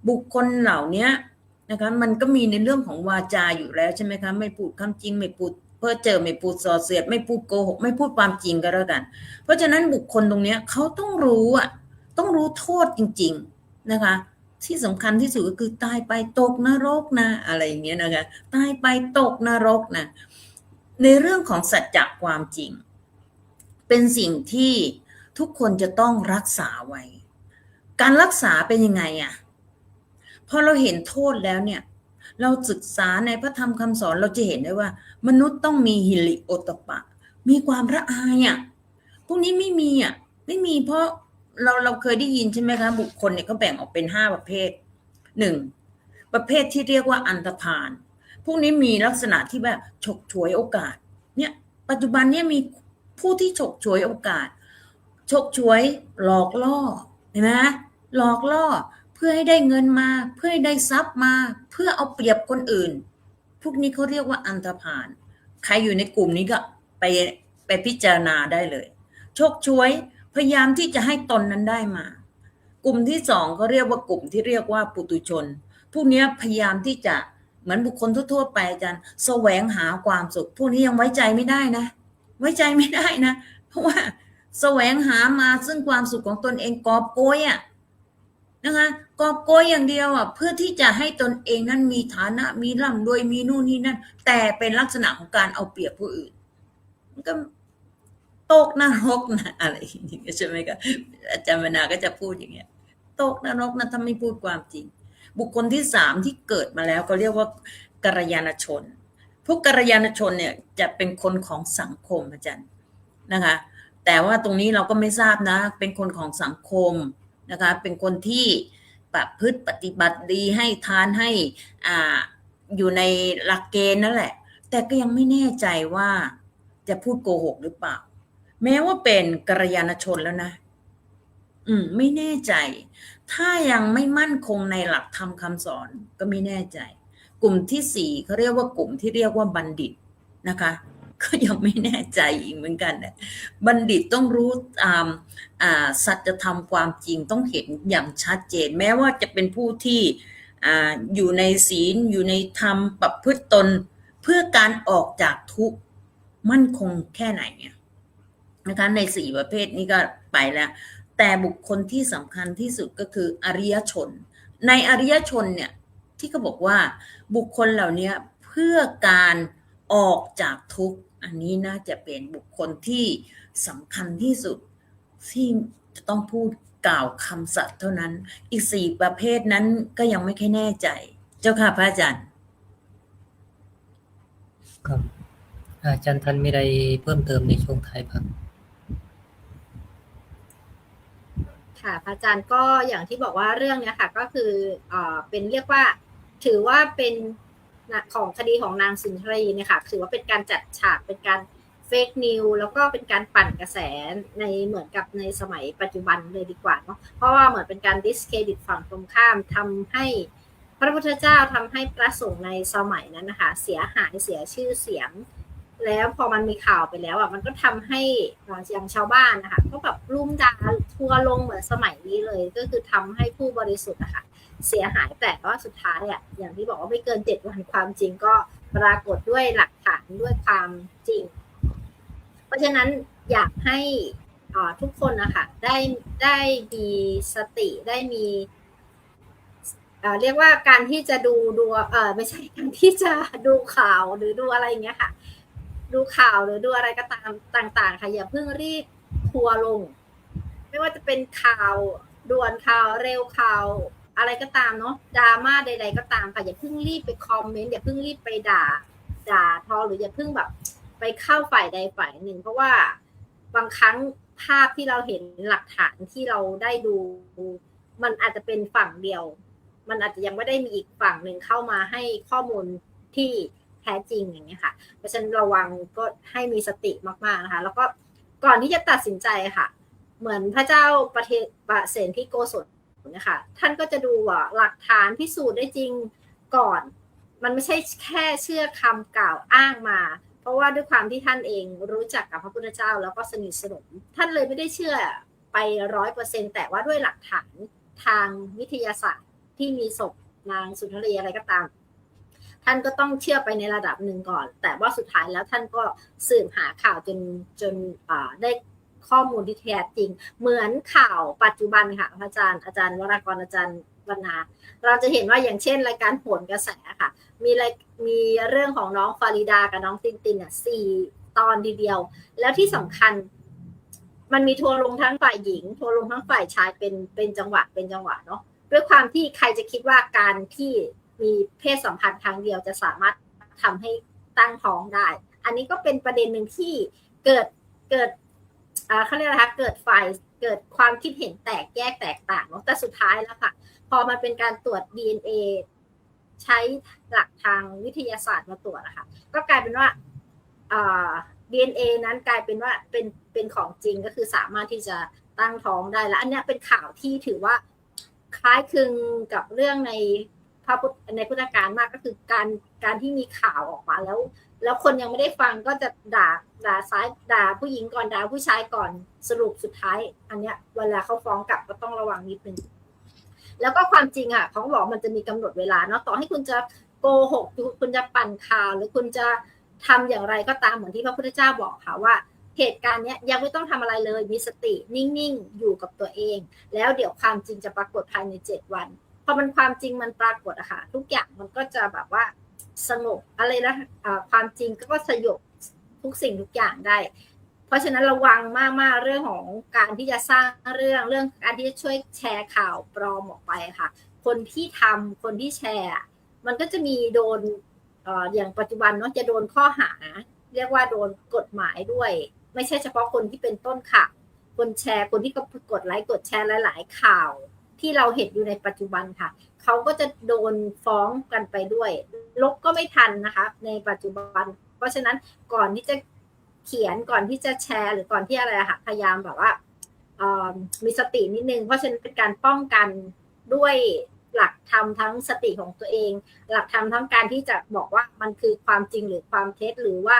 Speaker 5: บุคคลเหล่านี้นะคะมันก็มีในเรื่องของวาจาอยู่แล้วใช่ไหมคะไม่พูดคำจริงไม่พูดเพ้อเจ้อไม่พูดส่อเสียดไม่พูดโกหกไม่พูดความจริงก็แล้วกันเพราะฉะนั้นบุคคลตรงนี้เขาต้องรู้ต้องรู้โทษจริงๆนะคะที่สำคัญที่สุดก็คือตายไปตกนรกนะอะไรอย่างเงี้ยนะคะตายไปตกนรกนะในเรื่องของสัจจะความจริงเป็นสิ่งที่ทุกคนจะต้องรักษาไว้การรักษาเป็นยังไงพอเราเห็นโทษแล้วเนี่ยเราศึกษาในพระธรรมคำสอนเราจะเห็นได้ว่ามนุษย์ต้องมีหิริโอตปะมีความละอายพวกนี้ไม่มีไม่มีเพราะเราเคยได้ยินใช่ไหมคะบุคคลเนี่ยเขาแบ่งออกเป็น5ประเภท1ประเภทที่เรียกว่าอันธพาลพวกนี้มีลักษณะที่แบบฉกฉวยโอกาสเนี่ยปัจจุบันเนี่ยมีผู้ที่ฉกฉวยโอกาสฉกฉวยหลอกล่อเห็นไหมหลอกล่อเพื่อให้ได้เงินมาเพื่อให้ได้ทรัพย์มาเพื่อเอาเปรียบคนอื่นพวกนี้เขาเรียกว่าอันธพาลใครอยู่ในกลุ่มนี้ก็ไปพิจารณาได้เลยฉกฉวยพยายามที่จะให้ตนนั้นได้มากลุ่มที่2ก็เรียกว่ากลุ่มที่เรียกว่าปุถุชนพวกนี้พยายามที่จะเหมือนบุคคลทั่วๆไปอาจารย์แสวงหาความสุขพวกนี้ยังไว้ใจไม่ได้นะไว้ใจไม่ได้นะเพราะว่าแสวงหามาซึ่งความสุขของตนเองกอบโกยนะคะกอบโกยอย่างเดียวเพื่อที่จะให้ตนเองนั้นมีฐานะมีร่ำรวยมีนู่นนี่นั่นแต่เป็นลักษณะของการเอาเปรียบผู้อื่นมันก็ตกนรกนะอะไรอย่างเงี้ยใช่ไหมคะอาจารย์วนาก็จะพูดอย่างเงี้ยตกนรกนะถ้าไม่พูดความจริงบุคคลที่3ที่เกิดมาแล้วก็เรียกว่ากัลยาณชนพวกกัลยาณชนเนี่ยจะเป็นคนของสังคมอาจารย์นะคะแต่ว่าตรงนี้เราก็ไม่ทราบนะเป็นคนของสังคมนะคะเป็นคนที่ประพฤติปฏิบัติดีให้ทานให้อยู่ในหลักเกณฑ์นั่นแหละแต่ก็ยังไม่แน่ใจว่าจะพูดโกหกหรือเปล่าแม้ว่าเป็นกัลยาณชนแล้วนะไม่แน่ใจถ้ายังไม่มั่นคงในหลักธรรมคำสอนก็ไม่แน่ใจกลุ่มที่4เขาเรียกว่ากลุ่มที่เรียกว่าบัณฑิตนะคะก็ยังไม่แน่ใจอีกเหมือนกันบัณฑิตต้องรู้สัจธรรมความจริงต้องเห็นอย่างชัดเจนแม้ว่าจะเป็นผู้ที่อยู่ในศีลอยู่ในธรรมประพฤติตนเพื่อการออกจากทุกข์มั่นคงแค่ไหนนะคะใน4ประเภทนี้ก็ไปแล้วแต่บุคคลที่สำคัญที่สุดก็คืออริยชนในอริยชนเนี่ยที่เขาบอกว่าบุคคลเหล่านี้เพื่อการออกจากทุกข์อันนี้น่าจะเป็นบุคคลที่สำคัญที่สุดที่จะต้องพูดกล่าวคำสัตย์เท่านั้นอีก4ประเภทนั้นก็ยังไม่ค่อยแน่ใจเจ้าค่ะพระอาจารย์
Speaker 3: ครับอาจารย์ท่านมีอะไรเพิ่มเติมในช่วงท้ายครับ
Speaker 6: ค่ะพระอาจารย์ก็อย่างที่บอกว่าเรื่องนี้ค่ะก็คือเป็นเรียกว่าถือว่าเป็นของคดีของนางสุนทรีเนี่ยค่ะถือว่าเป็นการจัดฉากเป็นการเฟกนิวแล้วก็เป็นการปั่นกระแสในเหมือนกับในสมัยปัจจุบันเลยดีกว่าเนาะเพราะว่าเหมือนเป็นการดิสเครดิตฝั่งตรงข้ามทำให้พระพุทธเจ้าทำให้พระสงฆ์ในสมัยนั้นนะคะเสียหายเสียชื่อเสียงแล้วพอมันมีข่าวไปแล้วมันก็ทำให้อย่างชาวบ้านนะคะก็แบบรุมด่าทัวร์ลงเหมือนสมัยนี้เลยก็คือทำให้ผู้บริสุทธิ์นะคะเสียหายแต่ว่าสุดท้ายอย่างที่บอกว่าไม่เกิน7 วันความจริงก็ปรากฏด้วยหลักฐานด้วยความจริงเพราะฉะนั้นอยากให้ทุกคนนะคะได้มีสติได้มีเรียกว่าการที่จะดูไม่ใช่การที่จะดูข่าวหรือดูอะไรอย่างเงี้ยค่ะดูข่าวหรือดูอะไรก็ตามต่างๆค่ะอย่าเพิ่งรีบทัวร์ลงไม่ว่าจะเป็นข่าวด่วนข่าวเร็วข่าวอะไรก็ตามเนาะดราม่าใดๆก็ตามค่ะอย่าเพิ่งรีบไปคอมเมนต์อย่าเพิ่งรีบไปด่าทอหรืออย่าเพิ่งแบบไปเข้าฝ่ายใดฝ่ายหนึ่งเพราะว่าบางครั้งภาพที่เราเห็นหลักฐานที่เราได้ดูมันอาจจะเป็นฝั่งเดียวมันอาจจะยังไม่ได้มีอีกฝั่งหนึ่งเข้ามาให้ข้อมูลที่แท้จริงอย่างเงี้ยค่ะเพราะฉะนั้นระวังก็ให้มีสติมากๆนะคะแล้วก็ก่อนที่จะตัดสินใจค่ะเหมือนพระเจ้าประเสนที่โกศลนะคะท่านก็จะดูว่าหลักฐานพิสูจน์ได้จริงก่อนมันไม่ใช่แค่เชื่อคำกล่าวอ้างมา เพราะว่าด้วยความที่ท่านเองรู้จักกับพระพุทธเจ้าแล้วก็สนิทสนมท่านเลยไม่ได้เชื่อไป100%แต่ว่าด้วยหลักฐานทางวิทยาศาสตร์ที่มีศพนางสุนทรีอะไรก็ตามท่านก็ต้องเชื่อไปในระดับหนึ่งก่อนแต่ว่าสุดท้ายแล้วท่านก็สืบหาข่าวจนได้ข้อมูลที่แท้จริงเหมือนข่าวปัจจุบันค่ะอาจารย์วรากรอาจารย์วรรณาเราจะเห็นว่าอย่างเช่นรายการโหนกระแสค่ะมีเรื่องของน้องฟาริดากับน้องตินตินเนี่ย4 ตอนทีเดียวแล้วที่สำคัญมันมีทัวร์ลงทั้งฝ่ายหญิงทัวร์ลงทั้งฝ่ายชายเป็นจังหวะเนาะด้วยความที่ใครจะคิดว่าการที่มีเพศสัมพันธ์ครั้งเดียวจะสามารถทำให้ตั้งท้องได้อันนี้ก็เป็นประเด็นหนึ่งที่เกิดเขาเรียกอะไรคะเกิดความคิดเห็นแตกแยกแตกต่างเนาะแต่สุดท้ายแล้วค่ะพอมันเป็นการตรวจ DNA ใช้หลักทางวิทยาศาสตร์มาตรวจนะคะก็กลายเป็นว่าDNA นั้นกลายเป็นว่าเป็นของจริงก็คือสามารถที่จะตั้งท้องได้แล้วอันนี้เป็นข่าวที่ถือว่าคล้ายคลึงกับเรื่องในพุทธกาลมากก็คือการที่มีข่าวออกมาแล้วคนยังไม่ได้ฟังก็จะด่าซ้ายด่าผู้หญิงก่อนด่าผู้ชายก่อนสรุปสุดท้ายอันเนี้ยเวลาเขาฟ้องกลับก็ต้องระวังนิดนึงแล้วก็ความจริงอ่ะเขาบอกมันจะมีกำหนดเวลาเนาะต่อให้คุณจะโกหกคุณจะปั่นข่าวหรือคุณจะทำอย่างไรก็ตามเหมือนที่พระพุทธเจ้าบอกค่ะว่าเหตุการณ์เนี้ยยังไม่ต้องทำอะไรเลยมีสตินิ่งๆอยู่กับตัวเองแล้วเดี๋ยวความจริงจะปรากฏภายใน7 วันพอมันความจริงมันปรากฏอะค่ะทุกอย่างมันก็จะแบบว่าสงบอะไรนะความจริงก็สยบทุกสิ่งทุกอย่างได้เพราะฉะนั้นระวังมากๆเรื่องของการที่จะสร้างเรื่องการที่จะช่วยแชร์ข่าวปลอมออกไปค่ะคนที่ทำคนที่แชร์มันก็จะมีโดนอย่างปัจจุบันเนาะจะโดนข้อหาเรียกว่าโดนกฎหมายด้วยไม่ใช่เฉพาะคนที่เป็นต้นข่าวคนแชร์คนที่ก็กดไลค์กดแชร์หลายๆข่าวที่เราเห็นอยู่ในปัจจุบันค่ะเขาก็จะโดนฟ้องกันไปด้วยลบก็ไม่ทันนะคะในปัจจุบันเพราะฉะนั้นก่อนที่จะเขียนก่อนที่จะแชร์หรือก่อนที่อะไรค่ะพยายามแบบว่ามีสตินิดนึงเพราะฉะนั้นเป็นการป้องกันด้วยหลักธรรมทั้งสติของตัวเองหลักธรรมทั้งการที่จะบอกว่ามันคือความจริงหรือความเท็จหรือว่า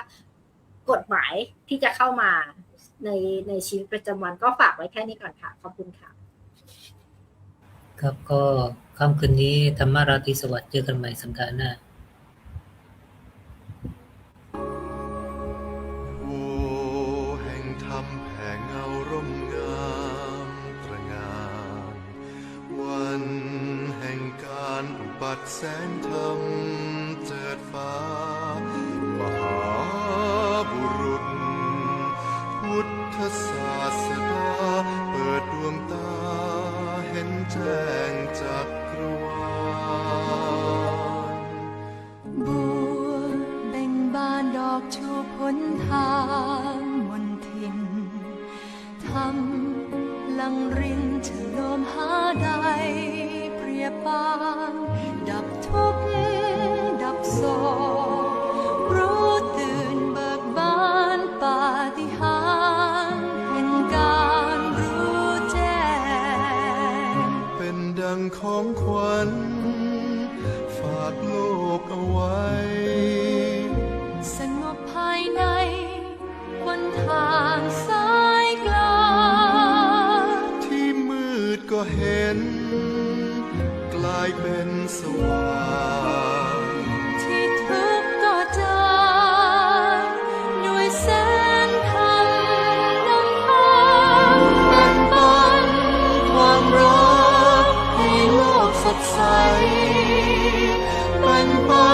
Speaker 6: กฎหมายที่จะเข้ามาในชีวิตประจำวันก็ฝากไว้แค่นี้ก่อนค่ะขอบคุณค่ะ
Speaker 3: ครับก็ค่ำคืนนี้ธรรมราตรีสวัสดิ์เจอกันใหม่สัปดาห์หน้า
Speaker 2: โอ้แห่งธรรมแผ่เงาร่มงามตระหง่านวันแห่งการอุบัติแสงธรรมเจิดฟ้ามหาบุรุษพุทธศาสดาเปิดดวงตาเห็นแจ้งจักรวาล
Speaker 1: บัวเบ่งบานดอกชูพ้นทางมนทินทำลังรินฉโลมหาใดเปรียบปานดับทุกข์ดับโศกรู้ตื่นเบิกบานปาฏิหาริย์แห่งการรู้แจ้ง
Speaker 2: เป็นดังของขวัญฝากโลกเอาไว้
Speaker 1: สงบภายในบนทางสายกลาง
Speaker 2: ที่มืดก็เห็นกลายเป็นสว่าง
Speaker 1: ที่ทุกข์ก็จางด้วยแสงธรรมนำพา
Speaker 2: แบ่งปันความรักให้โลกสดใสแบ่งปัน